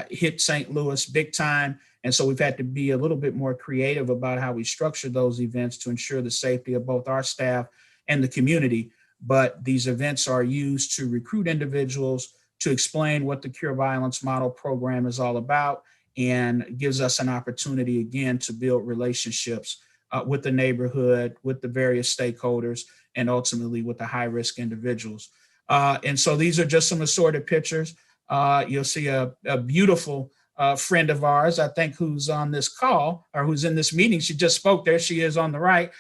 D: hit St. Louis big time. And so we've had to be a little bit more creative about how we structure those events to ensure the safety of both our staff and the community. But these events are used to recruit individuals, to explain what the Cure Violence Model program is all about, and gives us an opportunity, again, to build relationships with the neighborhood, with the various stakeholders, and ultimately with the high-risk individuals. And so these are just some assorted pictures. You'll see a beautiful friend of ours, I think, who's on this call or who's in this meeting. She just spoke. There she is on the right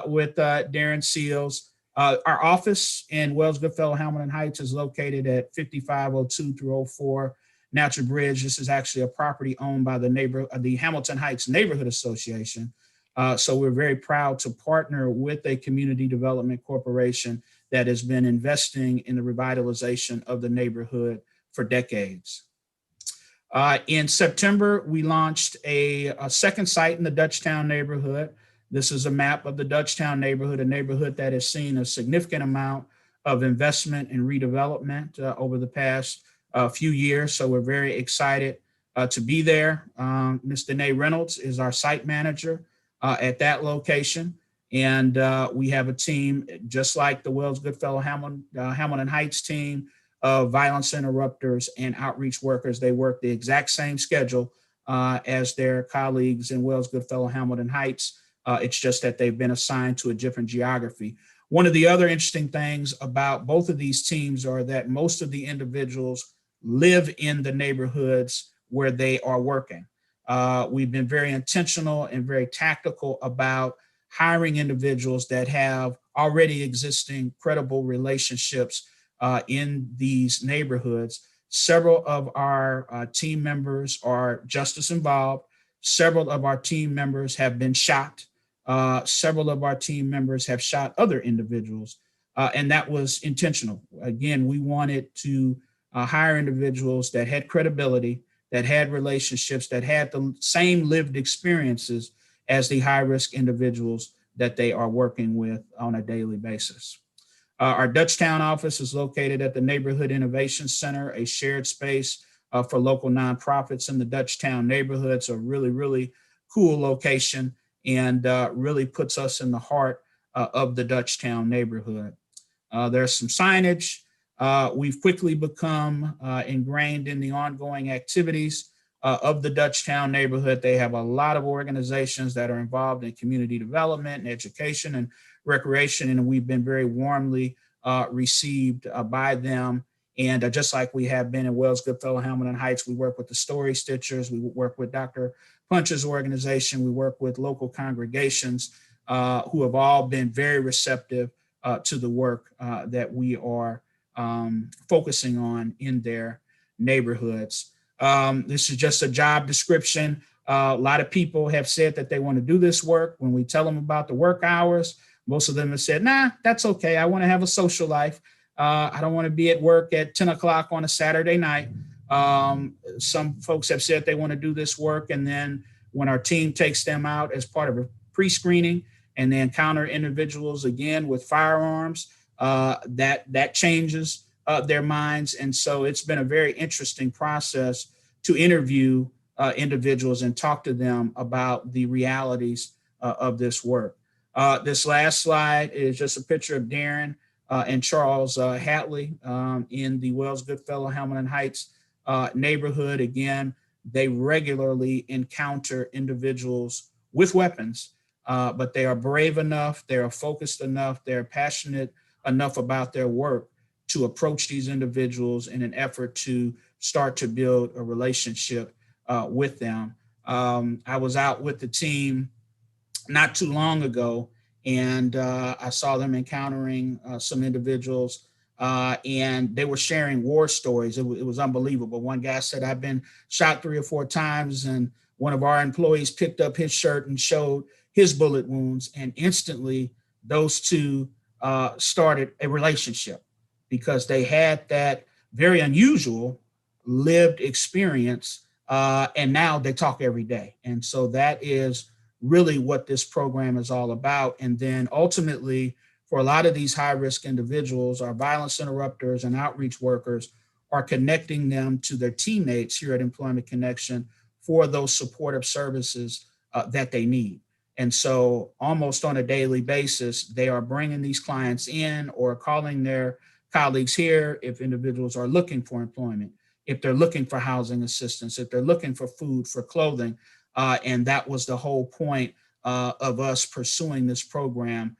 D: with Darren Seals. Our office in Wells Goodfellow Hamilton Heights is located at 5502 through 04 Natural Bridge. This is actually a property owned by the Hamilton Heights Neighborhood Association. So we're very proud to partner with a community development corporation that has been investing in the revitalization of the neighborhood for decades. In September, we launched a second site in the Dutchtown neighborhood. This is a map of the Dutchtown neighborhood, a neighborhood that has seen a significant amount of investment and redevelopment over the past few years. So we're very excited to be there. Ms. Danae Reynolds is our site manager at that location. And we have a team, just like the Wells Goodfellow Hamilton Heights team, of violence interrupters and outreach workers. They work the exact same schedule as their colleagues in Wells Goodfellow Hamilton Heights. It's just that they've been assigned to a different geography. One of the other interesting things about both of these teams are that most of the individuals live in the neighborhoods where they are working. We've been very intentional and very tactical about hiring individuals that have already existing credible relationships in these neighborhoods. Several of our team members are justice involved. Several of our team members have been shot. Several of our team members have shot other individuals, and that was intentional. Again, we wanted to hire individuals that had credibility, that had relationships, that had the same lived experiences as the high-risk individuals that they are working with on a daily basis. Our Dutchtown office is located at the Neighborhood Innovation Center, a shared space for local nonprofits in the Dutchtown neighborhood. It's a really, really cool location. and really puts us in the heart of the Dutchtown neighborhood. There's some signage. We've quickly become ingrained in the ongoing activities of the Dutchtown neighborhood. They have a lot of organizations that are involved in community development and education and recreation, and we've been very warmly received by them. And just like we have been in Wells, Goodfellow, Hamilton Heights, we work with the Story Stitchers, we work with Dr. Punch's organization, we work with local congregations who have all been very receptive to the work that we are focusing on in their neighborhoods. This is just a job description. A lot of people have said that they want to do this work. When we tell them about the work hours, most of them have said, nah, that's okay. I want to have a social life. I don't want to be at work at 10 o'clock on a Saturday night. Some folks have said they want to do this work, and then when our team takes them out as part of a pre-screening and they encounter individuals again with firearms, that changes their minds. And so it's been a very interesting process to interview individuals and talk to them about the realities of this work. This last slide is just a picture of Darren and Charles Hatley in the Wells, Goodfellow, Hamilton Heights neighborhood. Again, they regularly encounter individuals with weapons, but they are brave enough, they are focused enough, they're passionate enough about their work to approach these individuals in an effort to start to build a relationship with them. I was out with the team not too long ago, and I saw them encountering some individuals, and they were sharing war stories. It was unbelievable. One guy said, I've been shot 3 or 4 times, and one of our employees picked up his shirt and showed his bullet wounds, and instantly those two started a relationship because they had that very unusual lived experience, and now they talk every day. And so that is really what this program is all about. And then ultimately, for a lot of these high-risk individuals, our violence interrupters and outreach workers are connecting them to their teammates here at Employment Connection for those supportive services that they need. And so almost on a daily basis, they are bringing these clients in or calling their colleagues here if individuals are looking for employment, if they're looking for housing assistance, if they're looking for food, for clothing. And that was the whole point of us pursuing this program,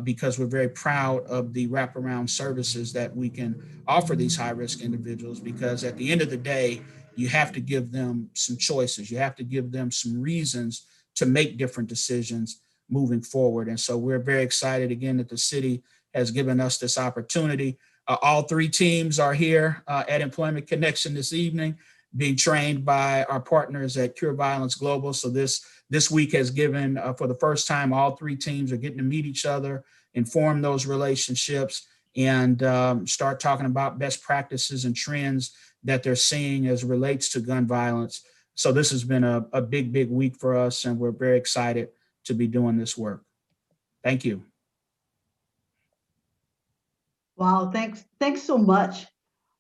D: because we're very proud of the wraparound services that we can offer these high-risk individuals, because at the end of the day, you have to give them some choices. You have to give them some reasons to make different decisions moving forward. And so we're very excited again that the city has given us this opportunity. All 3 teams are here at Employment Connection this evening, being trained by our partners at Cure Violence Global. So this week has given, for the first time, all 3 teams are getting to meet each other and form those relationships and start talking about best practices and trends that they're seeing as relates to gun violence. So this has been a big, big week for us, and we're very excited to be doing this work. Thank you.
A: Wow, thanks so much.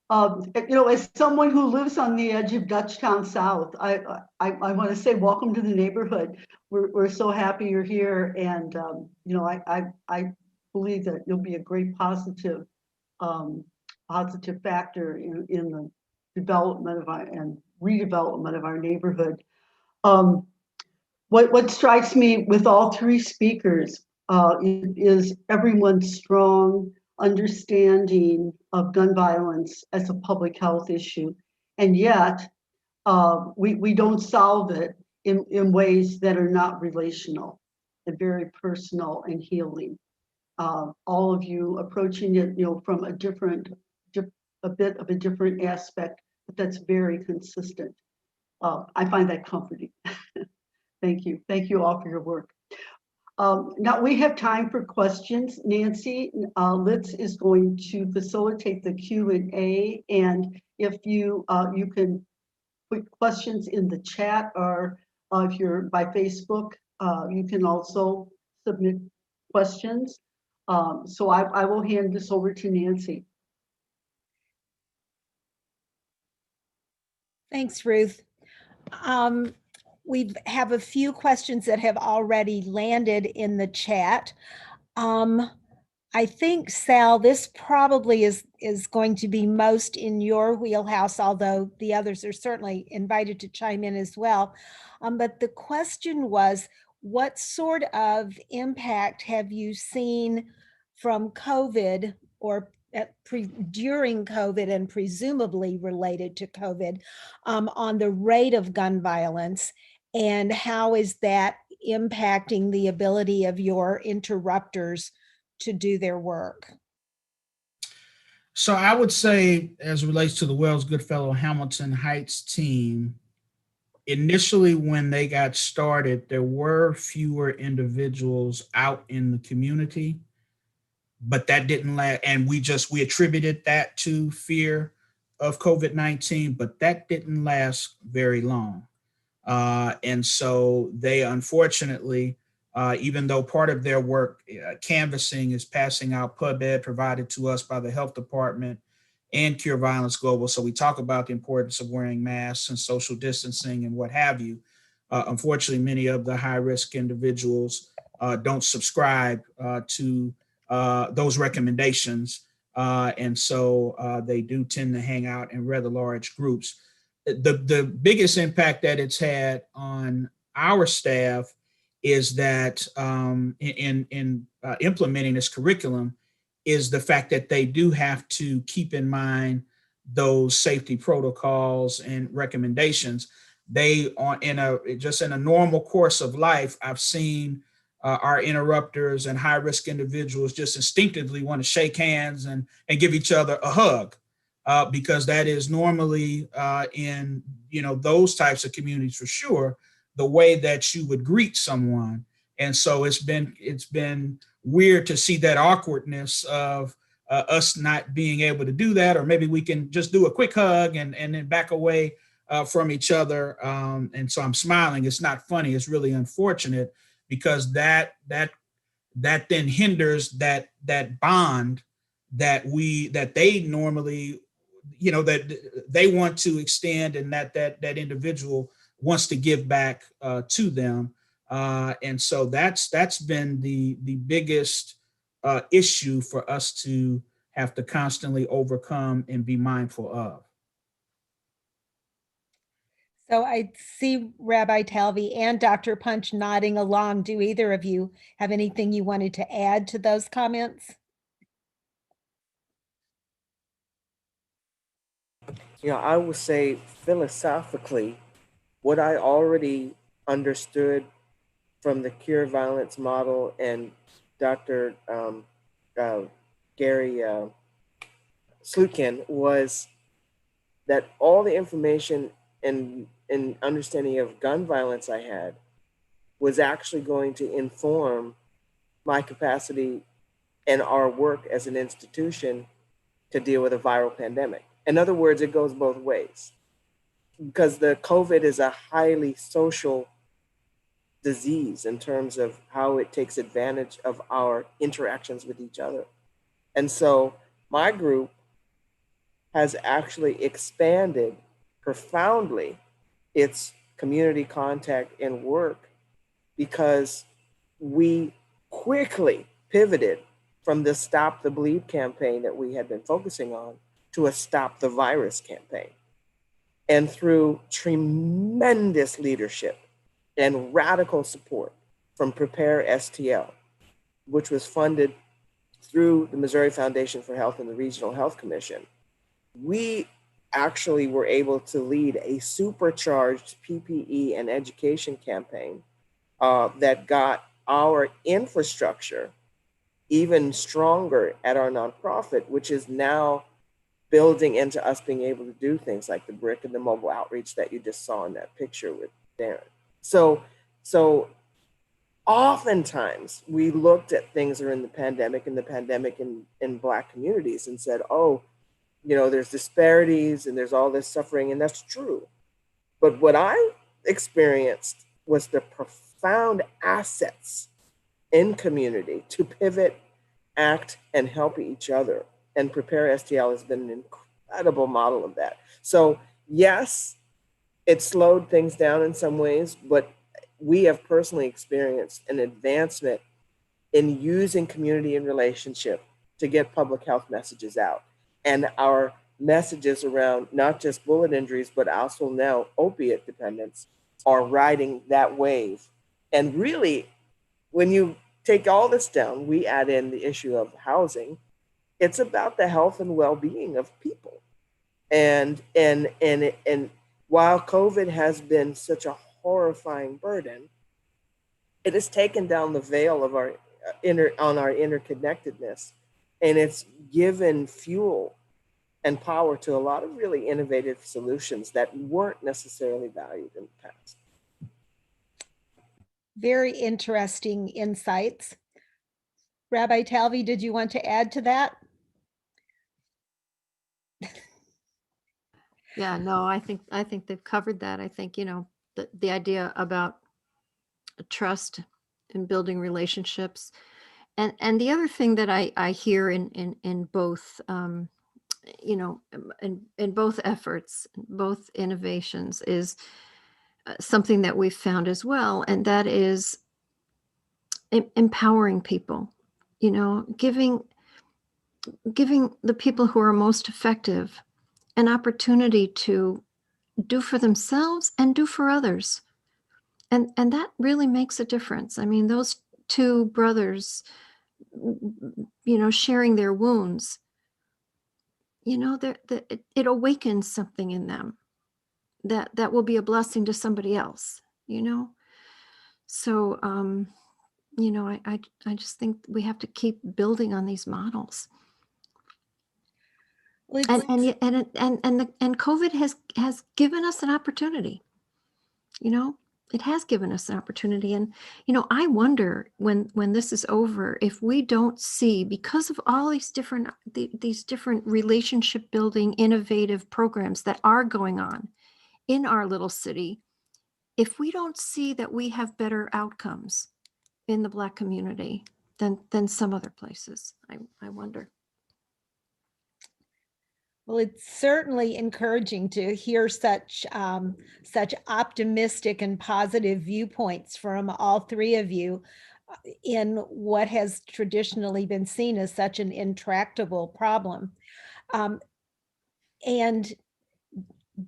A: As someone who lives on the edge of Dutchtown South, I want to say welcome to the neighborhood. We're so happy you're here, and I believe that you'll be a great positive factor in the development of and redevelopment of our neighborhood. What strikes me with all 3 speakers is everyone's strong understanding of gun violence as a public health issue, and yet we don't solve it in ways that are not relational and very personal and healing. All of you approaching it, from a bit of a different aspect, but that's very consistent. I find that comforting. Thank you all for your work. Now we have time for questions. Nancy Litz is going to facilitate the Q&A, and if you can put questions in the chat, or if you're by Facebook, you can also submit questions. So I will hand this over to Nancy.
E: Thanks, Ruth. we have a few questions that have already landed in the chat. I think, Sal, this probably is going to be most in your wheelhouse, although the others are certainly invited to chime in as well. But the question was, what sort of impact have you seen from COVID or during COVID and presumably related to COVID on the rate of gun violence? And how is that impacting the ability of your interrupters to do their work?
D: So I would say, as it relates to the Wells Goodfellow Hamilton Heights team, initially when they got started, there were fewer individuals out in the community, but that didn't last. And we attributed that to fear of COVID-19, but that didn't last very long. And so they unfortunately, even though part of their work canvassing is passing out pub ed provided to us by the health department and Cure Violence Global. So we talk about the importance of wearing masks and social distancing and what have you. Unfortunately, many of the high risk individuals don't subscribe to those recommendations. And so they do tend to hang out in rather large groups. The biggest impact that it's had on our staff is that in implementing this curriculum is the fact that they do have to keep in mind those safety protocols and recommendations. They are in a normal course of life. I've seen our interrupters and high risk individuals just instinctively want to shake hands and give each other a hug. Because that is normally in those types of communities for sure, the way that you would greet someone. And so it's been weird to see that awkwardness of us not being able to do that, or maybe we can just do a quick hug and then back away from each other. And so I'm smiling. It's not funny. It's really unfortunate because that then hinders that bond that they normally that they want to extend, and that individual wants to give back to them. And so that's been the biggest issue for us to have to constantly overcome and be mindful of.
E: So I see Rabbi Talve and Dr. Punch nodding along. Do either of you have anything you wanted to add to those comments?
C: I would say philosophically, what I already understood from the Cure Violence model and Dr. Gary Slutkin was that all the information and understanding of gun violence I had was actually going to inform my capacity and our work as an institution to deal with a viral pandemic. In other words, it goes both ways because the COVID is a highly social disease in terms of how it takes advantage of our interactions with each other. And so my group has actually expanded profoundly its community contact and work because we quickly pivoted from the Stop the Bleed campaign that we had been focusing on to a Stop the Virus campaign. And through tremendous leadership and radical support from Prepare STL, which was funded through the Missouri Foundation for Health and the Regional Health Commission, we actually were able to lead a supercharged PPE and education campaign that got our infrastructure even stronger at our nonprofit, which is now building into us being able to do things like the brick and the mobile outreach that you just saw in that picture with Darren. So oftentimes we looked at things during the pandemic in Black communities and said, oh, there's disparities and there's all this suffering, and that's true. But what I experienced was the profound assets in community to pivot, act, and help each other. And Prepare STL has been an incredible model of that. So yes, it slowed things down in some ways, but we have personally experienced an advancement in using community and relationship to get public health messages out. And our messages around not just bullet injuries, but also now opiate dependence are riding that wave. And really, when you take all this down, we add in the issue of housing. It's about the health and well-being of people. And while COVID has been such a horrifying burden, it has taken down the veil of our interconnectedness, and it's given fuel and power to a lot of really innovative solutions that weren't necessarily valued in the past.
E: Very interesting insights. Rabbi Talve, did you want to add to that?
B: Yeah, no, I think they've covered that. I think, the idea about trust and building relationships. And the other thing that I hear in both, in both efforts, both innovations, is something that we've found as well, and that is empowering people, giving the people who are most effective an opportunity to do for themselves and do for others. And that really makes a difference. I mean, those two brothers, sharing their wounds, it awakens something in them that will be a blessing to somebody else, So, I just think we have to keep building on these models.
E: Well,
B: And COVID has given us an opportunity. It has given us an opportunity. And I wonder when this is over, if we don't see, because of all these different relationship building innovative programs that are going on in our little city, if we don't see that we have better outcomes in the Black community than some other places, I wonder.
E: Well, it's certainly encouraging to hear such optimistic and positive viewpoints from all three of you in what has traditionally been seen as such an intractable problem. And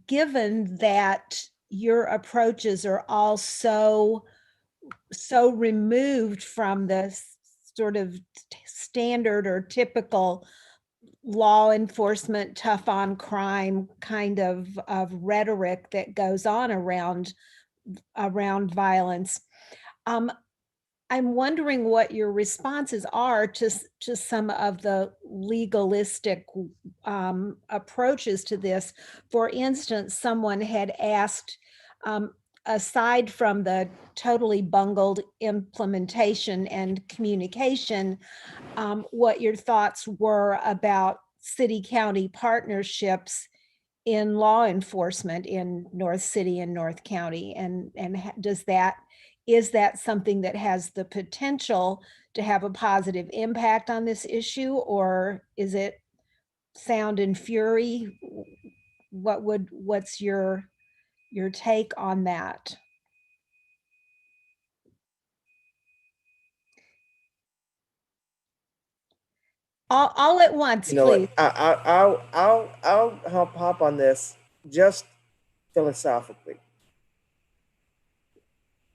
E: given that your approaches are all so removed from the sort of standard or typical law enforcement, tough on crime kind of rhetoric that goes on around violence. I'm wondering what your responses are to some of the legalistic approaches to this. For instance, someone had asked, aside from the totally bungled implementation and communication, what your thoughts were about city-county partnerships in law enforcement in North City and North County, and is that something that has the potential to have a positive impact on this issue, or is it sound and fury? What's your take on that? All at once, please.
C: I'll hop on this just philosophically,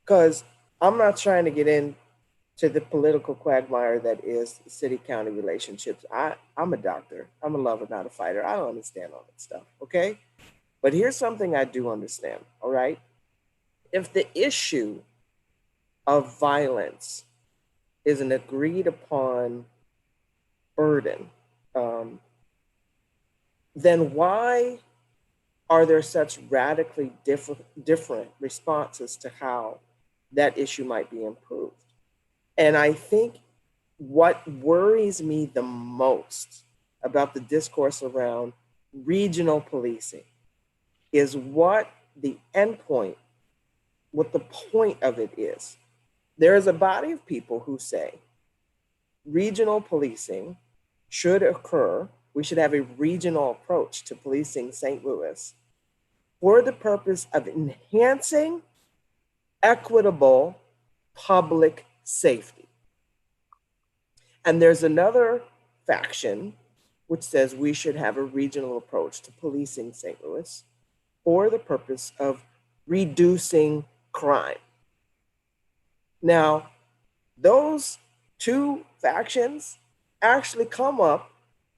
C: because I'm not trying to get into the political quagmire that is city-county relationships. I'm a doctor. I'm a lover, not a fighter. I don't understand all that stuff, okay? But here's something I do understand, all right? If the issue of violence is an agreed upon burden, then why are there such radically different responses to how that issue might be improved? And I think what worries me the most about the discourse around regional policing is what the endpoint, what the point of it is. There is a body of people who say regional policing should occur. We should have a regional approach to policing St. Louis for the purpose of enhancing equitable public safety. And there's another faction which says we should have a regional approach to policing St. Louis for the purpose of reducing crime. Now, those two factions actually come up,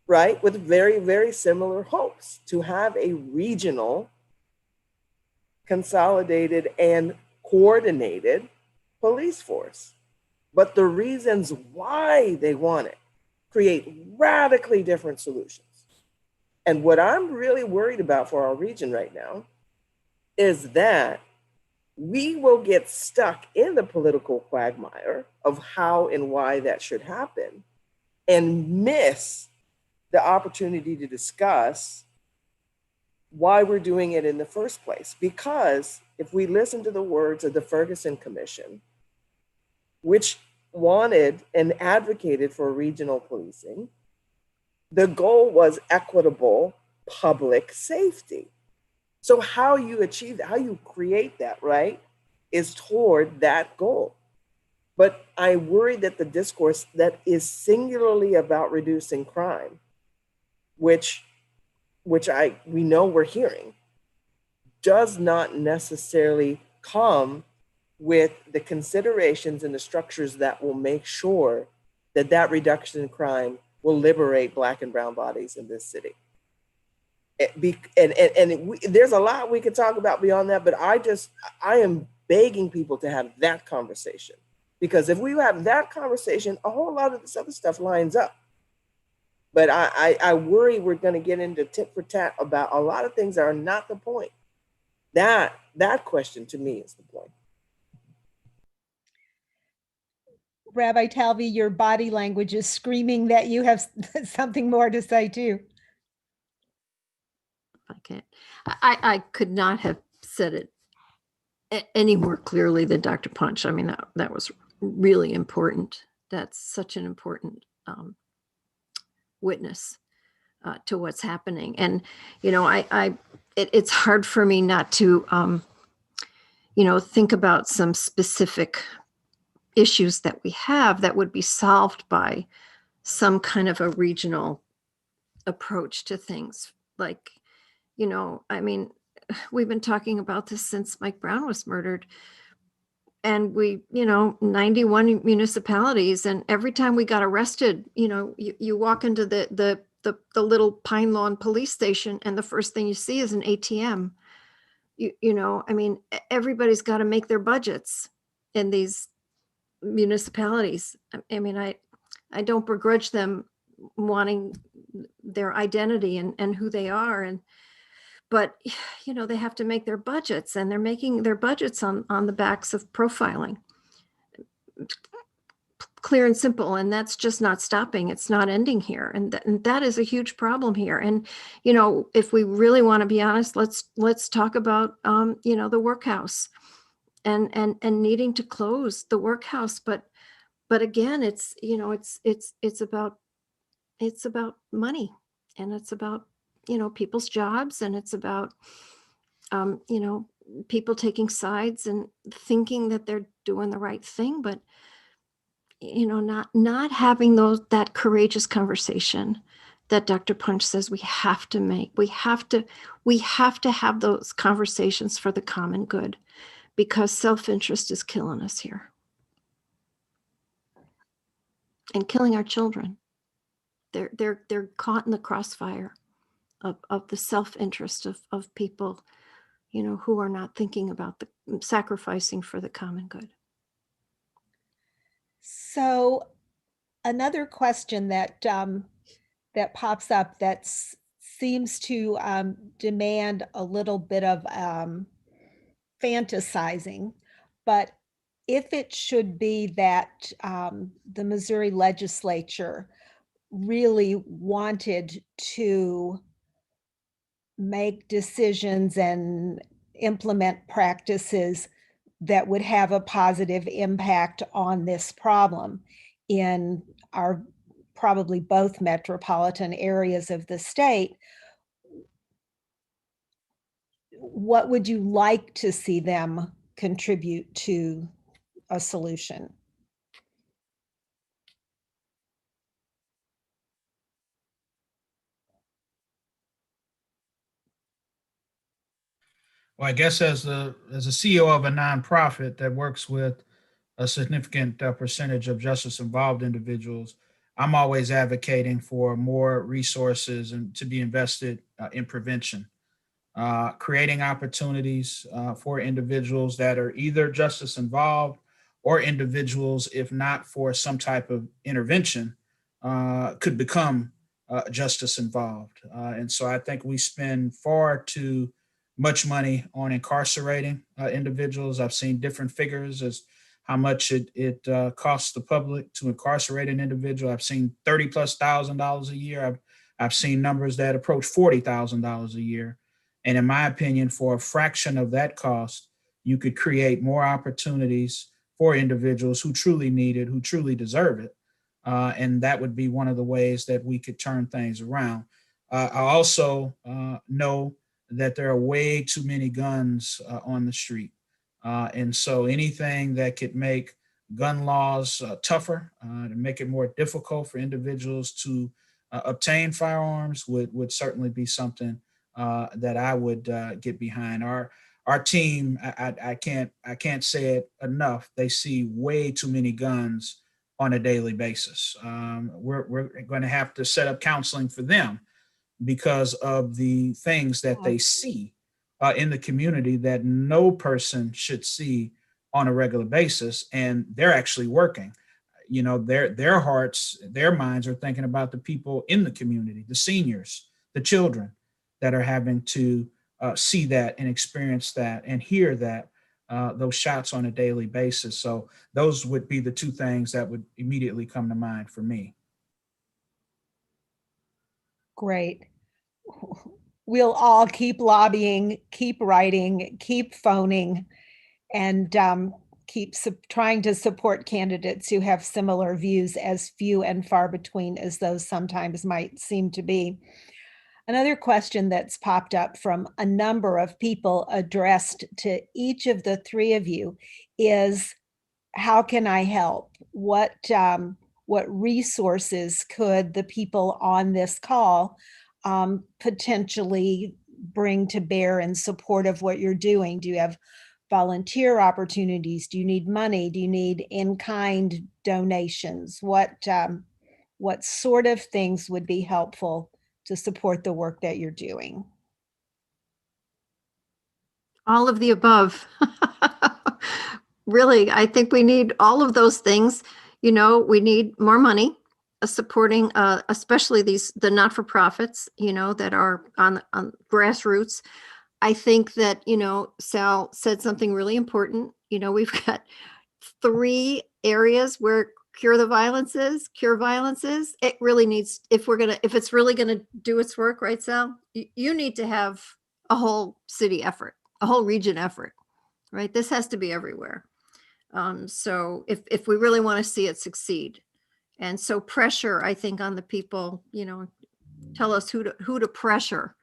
C: right, with very, very similar hopes to have a regional, consolidated, and coordinated police force. But the reasons why they want it create radically different solutions. And what I'm really worried about for our region right now is that we will get stuck in the political quagmire of how and why that should happen and miss the opportunity to discuss why we're doing it in the first place. Because if we listen to the words of the Ferguson Commission, which wanted and advocated for regional policing, the goal was equitable public safety. So how you achieve that, how you create that, right, is toward that goal. But I worry that the discourse that is singularly about reducing crime, which we know we're hearing, does not necessarily come with the considerations and the structures that will make sure that that reduction in crime will liberate Black and brown bodies in this city. There's a lot we could talk about beyond that, but I am begging people to have that conversation, because if we have that conversation, a whole lot of this other stuff lines up. But I worry we're going to get into tit for tat about a lot of things that are not the point. That question to me is the point.
E: Rabbi Talve, your body language is screaming that you have something more to say too.
B: I can't. I could not have said it any more clearly than Dr. Punch. I mean, that was really important. That's such an important witness to what's happening. And, you know, it's hard for me not to, think about some specific issues that we have that would be solved by some kind of a regional approach to things. Like, I mean, we've been talking about this since Mike Brown was murdered. And 91 municipalities, and every time we got arrested, you walk into the little Pine Lawn police station, and the first thing you see is an ATM. I mean, everybody's got to make their budgets in these municipalities. I mean, I don't begrudge them wanting their identity and who they are, but they have to make their budgets, and they're making their budgets on the backs of profiling. Clear and simple. And that's just not stopping. It's not ending here. And that is a huge problem here. And, if we really want to be honest, let's talk about, the workhouse and needing to close the workhouse. But again, it's about money, and it's about, people's jobs, and it's about, people taking sides and thinking that they're doing the right thing, but, not having that courageous conversation that Dr. Punch says we have to make. We have to have those conversations for the common good, because self-interest is killing us here and killing our children. They're caught in the crossfire of the self-interest of people, who are not thinking about the sacrificing for the common good.
E: So another question that pops up that seems to demand a little bit of fantasizing, but if it should be that the Missouri legislature really wanted to make decisions and implement practices that would have a positive impact on this problem in our probably both metropolitan areas of the state, what would you like to see them contribute to a solution?
D: Well, I guess as a CEO of a nonprofit that works with a significant percentage of justice involved individuals, I'm always advocating for more resources and to be invested in prevention, creating opportunities for individuals that are either justice involved or individuals, if not for some type of intervention, could become justice involved. And so I think we spend far too much money on incarcerating individuals. I've seen different figures as how much it costs the public to incarcerate an individual. I've seen $30,000+ a year. I've seen numbers that approach $40,000 a year. And in my opinion, for a fraction of that cost, you could create more opportunities for individuals who truly need it, who truly deserve it. And that would be one of the ways that we could turn things around. I also know that there are way too many guns on the street. And so anything that could make gun laws tougher, to make it more difficult for individuals to obtain firearms would certainly be something that I would get behind. Our team, I can't say it enough. They see way too many guns on a daily basis. We're going to have to set up counseling for them because of the things that they see in the community that no person should see on a regular basis, and they're actually working. You know, their hearts, their minds are thinking about the people in the community, the seniors, the children that are having to see that and experience that and hear that those shots on a daily basis. So those would be the two things that would immediately come to mind for me.
E: Great. We'll all keep lobbying, keep writing, keep phoning, and keep trying to support candidates who have similar views, as few and far between as those sometimes might seem to be. Another question that's popped up from a number of people addressed to each of the three of you is, how can I help? What resources could the people on this call potentially bring to bear in support of what you're doing? Do you have volunteer opportunities? Do you need money? Do you need in-kind donations? What sort of things would be helpful to support the work that you're doing?
B: All of the above. Really, I think we need all of those things. You know, we need more money, supporting especially the not-for-profits, you know, that are on grassroots. I think that, you know, Sal said something really important. You know, we've got 3 areas where cure violence is. It really needs, if it's really gonna do its work, right, Sal? You need to have a whole city effort, a whole region effort, right? This has to be everywhere. So if we really want to see it succeed, and so pressure, I think, on the people, you know, tell us who to pressure,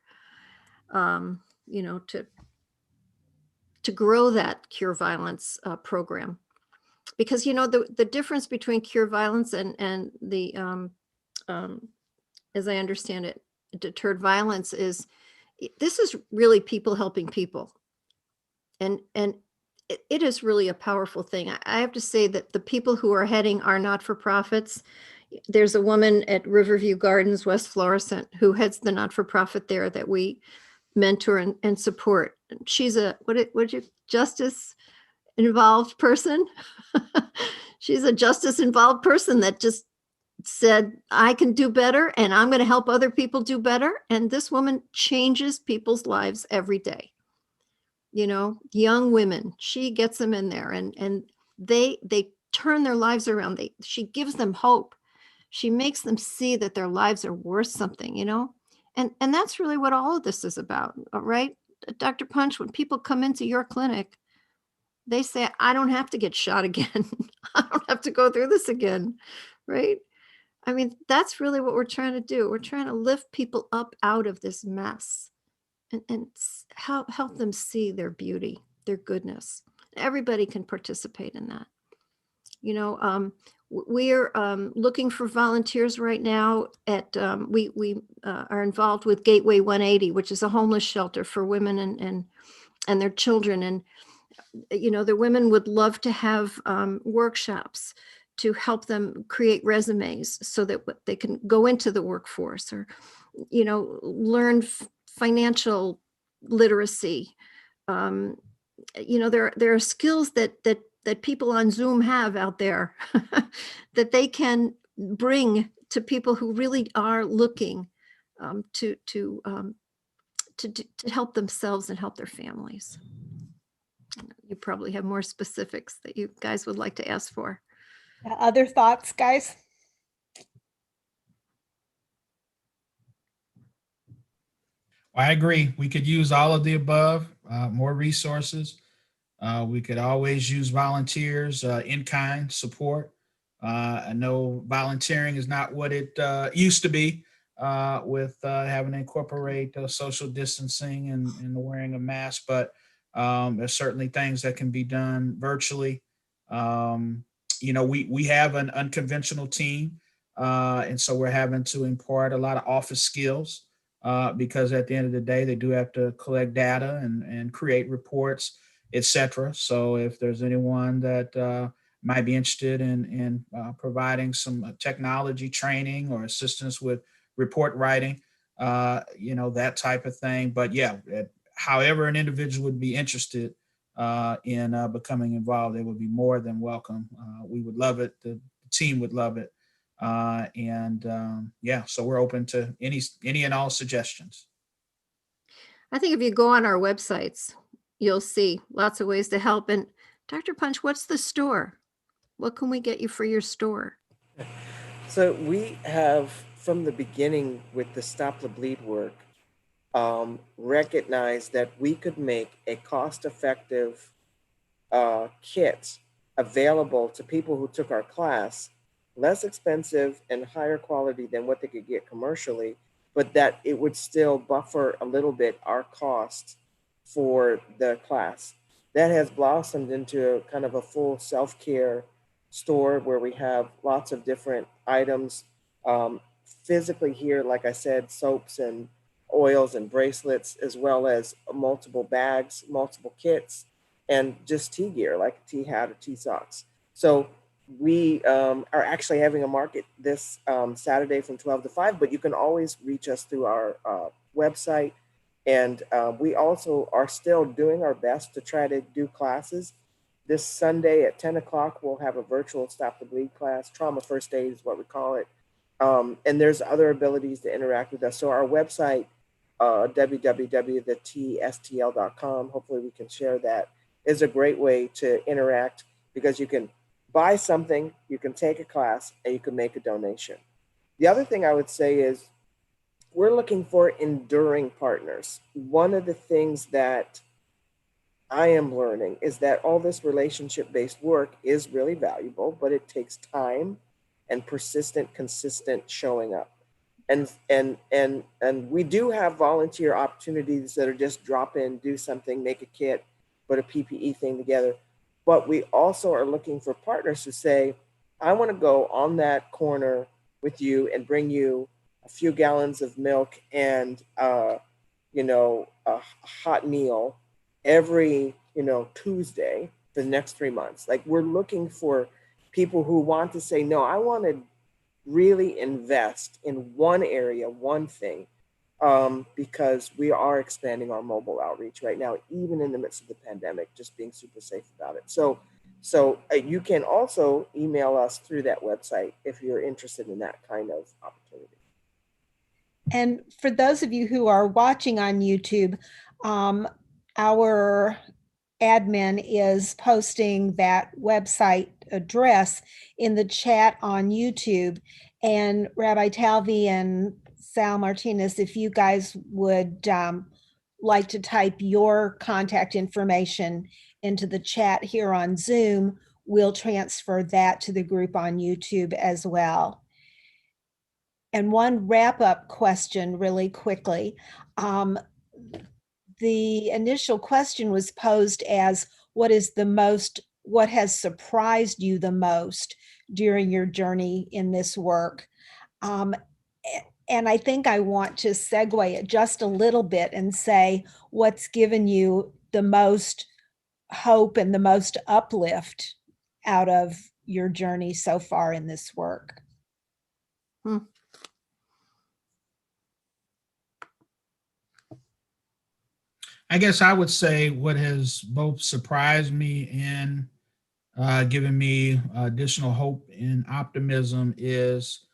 B: you know, to grow that cure violence program, because, you know, the difference between cure violence and the as I understand it, deterred violence is, this is really people helping people, and it is really a powerful thing. I have to say that the people who are heading our not-for-profits, there's a woman at Riverview Gardens, West Florissant, who heads the not-for-profit there that we mentor and support. She's a, justice involved person. She's a justice involved person that just said, I can do better and I'm going to help other people do better. And this woman changes people's lives every day. You know, young women, she gets them in there, and they turn their lives around. She gives them hope. She makes them see that their lives are worth something, you know, and that's really what all of this is about, right? Dr. Punch, when people come into your clinic, they say, I don't have to get shot again. I don't have to go through this again, right? I mean, that's really what we're trying to do. We're trying to lift people up out of this mess and help them see their beauty, their goodness. Everybody can participate in that. You know, we're looking for volunteers right now at, we are involved with Gateway 180, which is a homeless shelter for women and their children. And, you know, the women would love to have workshops to help them create resumes so that they can go into the workforce, or, you know, learn financial literacy. You know, there are skills that people on Zoom have out there that they can bring to people who really are looking to help themselves and help their families. You probably have more specifics that you guys would like to ask for.
E: Other thoughts, guys?
D: I agree. We could use all of the above, more resources. We could always use volunteers, in-kind support. I know volunteering is not what it used to be, with having to incorporate social distancing and the wearing of masks, but there's certainly things that can be done virtually. You know, we have an unconventional team, and so we're having to impart a lot of office skills, because at the end of the day, they do have to collect data and create reports, etc. So if there's anyone that might be interested in providing some technology training or assistance with report writing, you know, that type of thing. But yeah, however an individual would be interested in becoming involved, they would be more than welcome. We would love it. The team would love it. Yeah, so we're open to any and all suggestions.
B: I think if you go on our websites, you'll see lots of ways to help. And Dr. Punch, what's the store? What can we get you for your store?
C: So we have, from the beginning with the Stop the Bleed work, recognized that we could make a cost-effective kit available to people who took our class, less expensive and higher quality than what they could get commercially, but that it would still buffer a little bit our cost for the class. That has blossomed into kind of a full self-care store where we have lots of different items physically here, like I said, soaps and oils and bracelets, as well as multiple bags, multiple kits, and just tea gear, like a tea hat or tea socks. So we are actually having a market this Saturday from 12 to 5, but you can always reach us through our website. And we also are still doing our best to try to do classes. This Sunday at 10 o'clock, we'll have a virtual Stop the Bleed class. Trauma First Aid is what we call it. And there's other abilities to interact with us. So our website, www.thetstl.com, hopefully we can share that, is a great way to interact, because you can buy something, you can take a class, and you can make a donation. The other thing I would say is we're looking for enduring partners. One of the things that I am learning is that all this relationship-based work is really valuable, but it takes time and persistent, consistent showing up. And we do have volunteer opportunities that are just drop in, do something, make a kit, put a PPE thing together. But we also are looking for partners who say, I want to go on that corner with you and bring you a few gallons of milk and you know, a hot meal every, you know, Tuesday for the next 3 months. Like, we're looking for people who want to say, no, I want to really invest in one area, one thing, because we are expanding our mobile outreach right now, even in the midst of the pandemic, just being super safe about it. So you can also email us through that website if you're interested in that kind of opportunity.
E: And for those of you who are watching on YouTube, our admin is posting that website address in the chat on YouTube. And Rabbi Talve and Sal Martinez, if you guys would like to type your contact information into the chat here on Zoom, we'll transfer that to the group on YouTube as well. And one wrap-up question really quickly. the initial question was posed as what has surprised you the most during your journey in this work? And I think I want to segue it just a little bit and say what's given you the most hope and the most uplift out of your journey so far in this work.
D: I guess I would say what has both surprised me and given me additional hope and optimism is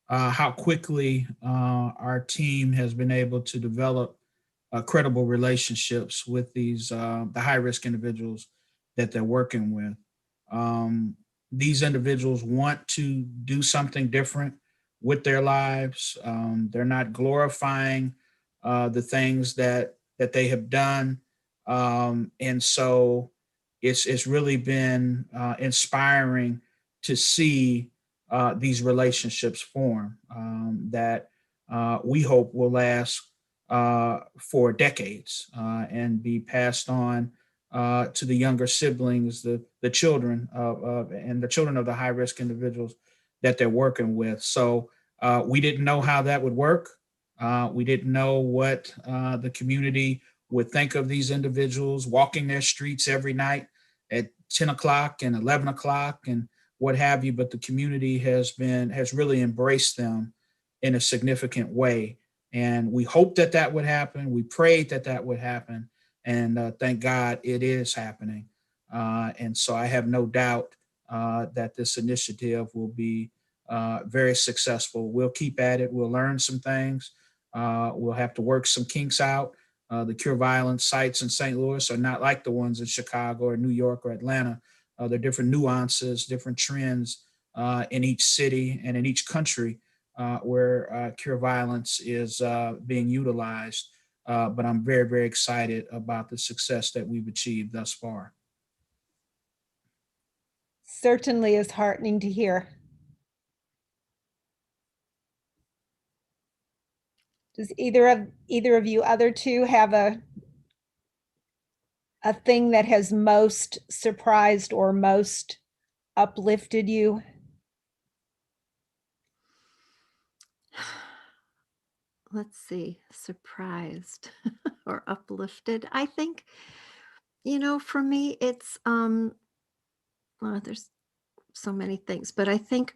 D: how quickly our team has been able to develop credible relationships with the high risk individuals that they're working with. These individuals want to do something different with their lives. They're not glorifying the things that they have done, and so it's really been inspiring to see these relationships form that we hope will last for decades and be passed on to the younger siblings, the children and the children of the high risk individuals that they're working with. So we didn't know how that would work. We didn't know what the community would think of these individuals walking their streets every night at 10 o'clock and 11 o'clock and what have you. But the community has really embraced them in a significant way. And we hoped that would happen. We prayed that would happen. And thank God it is happening. And so I have no doubt that this initiative will be very successful. We'll keep at it. We'll learn some things. We'll have to work some kinks out. The Cure Violence sites in St. Louis are not like the ones in Chicago or New York or Atlanta. There are different nuances, different trends in each city and in each country where Cure Violence is being utilized. But I'm very, very excited about the success that we've achieved thus far.
E: Certainly is heartening to hear. Does either of you other two have a thing that has most surprised or most uplifted you?
B: Let's see, surprised or uplifted. I think, for me, it's, well, there's so many things, but I think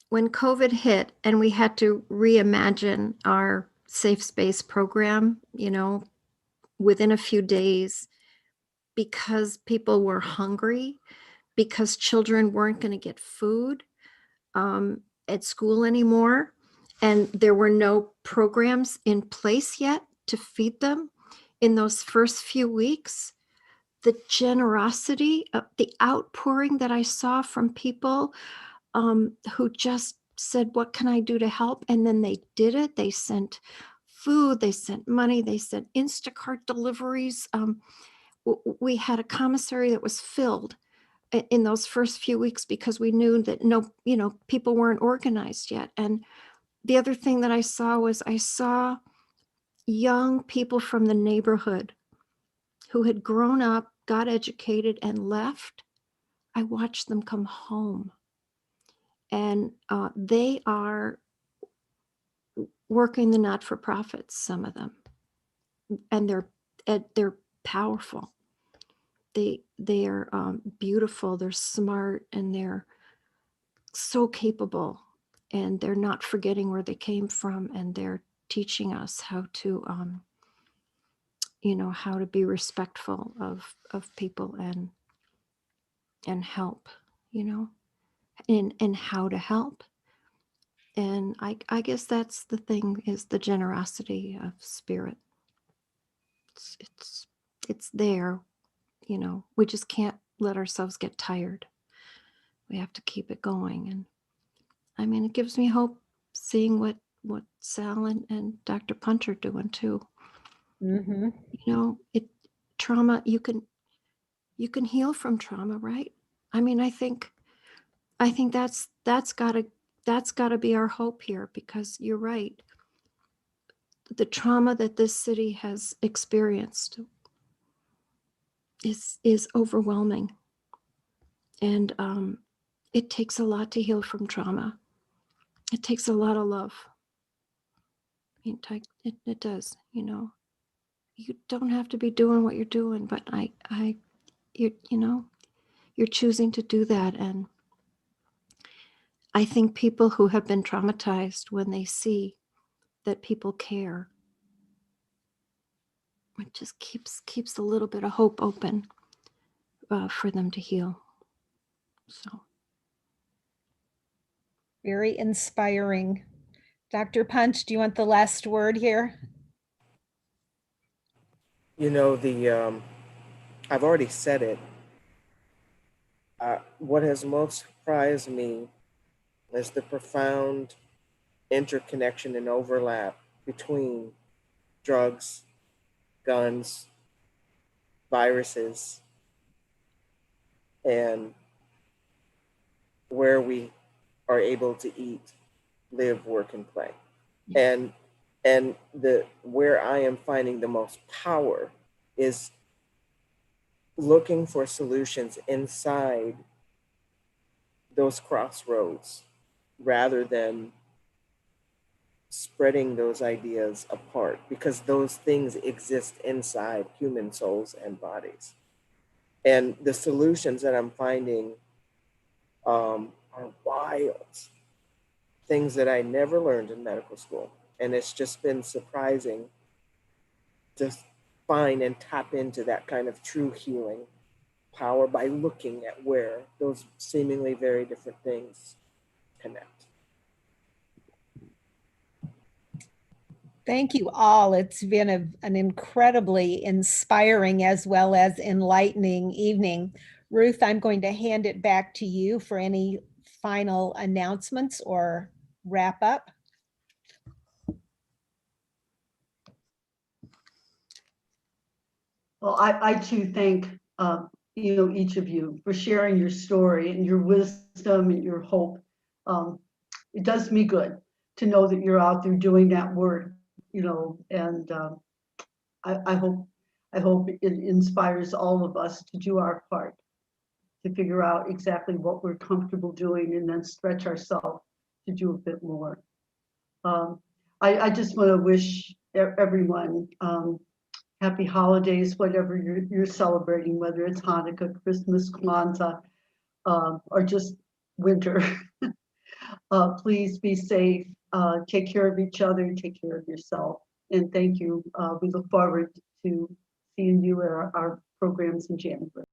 B: when COVID hit and we had to reimagine our safe space program, within a few days, because people were hungry, because children weren't going to get food at school anymore, and there were no programs in place yet to feed them in those first few weeks. The generosity, the outpouring that I saw from people who just said, what can I do to help? And then they did it. They sent food, they sent money, they sent Instacart deliveries. We had a commissary that was filled in those first few weeks because we knew that people weren't organized yet. And the other thing that I saw young people from the neighborhood who had grown up, got educated, and left. I watched them come home. And they are working the not-for-profits, some of them. And they're powerful. They are beautiful, they're smart, and they're so capable. And they're not forgetting where they came from, and they're teaching us how to how to be respectful of people and help, and how to help. And I guess that's the thing, is the generosity of spirit. It's there, we just can't let ourselves get tired. We have to keep it going. And I mean, it gives me hope seeing what Sal and Dr. Punter are doing too.
E: Mm-hmm.
B: Trauma, you can heal from trauma, right? I mean, I think that's gotta be our hope here, because you're right. the trauma that this city has experienced is overwhelming. And it takes a lot to heal from trauma. It takes a lot of love. I mean, it does, you know. You don't have to be doing what you're doing, but you know, you're choosing to do that. And I think people who have been traumatized, when they see that people care, it just keeps a little bit of hope open for them to heal. So.
E: Very inspiring. Dr. Punch, do you want the last word here?
C: You know, I've already said it. What has most surprised me is the profound interconnection and overlap between drugs, guns, viruses, and where we are able to eat, live, work, and play. And where I am finding the most power is looking for solutions inside those crossroads rather than spreading those ideas apart, because those things exist inside human souls and bodies. And the solutions that I'm finding are wild, things that I never learned in medical school. And it's just been surprising to find and tap into that kind of true healing power by looking at where those seemingly very different things connect.
E: Thank you all. It's been an incredibly inspiring as well as enlightening evening. Ruth, I'm going to hand it back to you for any final announcements or wrap up.
A: Well, I too thank each of you for sharing your story and your wisdom and your hope. It does me good to know that you're out there doing that work, and I hope it inspires all of us to do our part, to figure out exactly what we're comfortable doing and then stretch ourselves to do a bit more. I just want to wish everyone happy holidays, whatever you're celebrating, whether it's Hanukkah, Christmas, Kwanzaa, or just winter. Please be safe, take care of each other, take care of yourself. And thank you. We look forward to seeing you at our programs in January.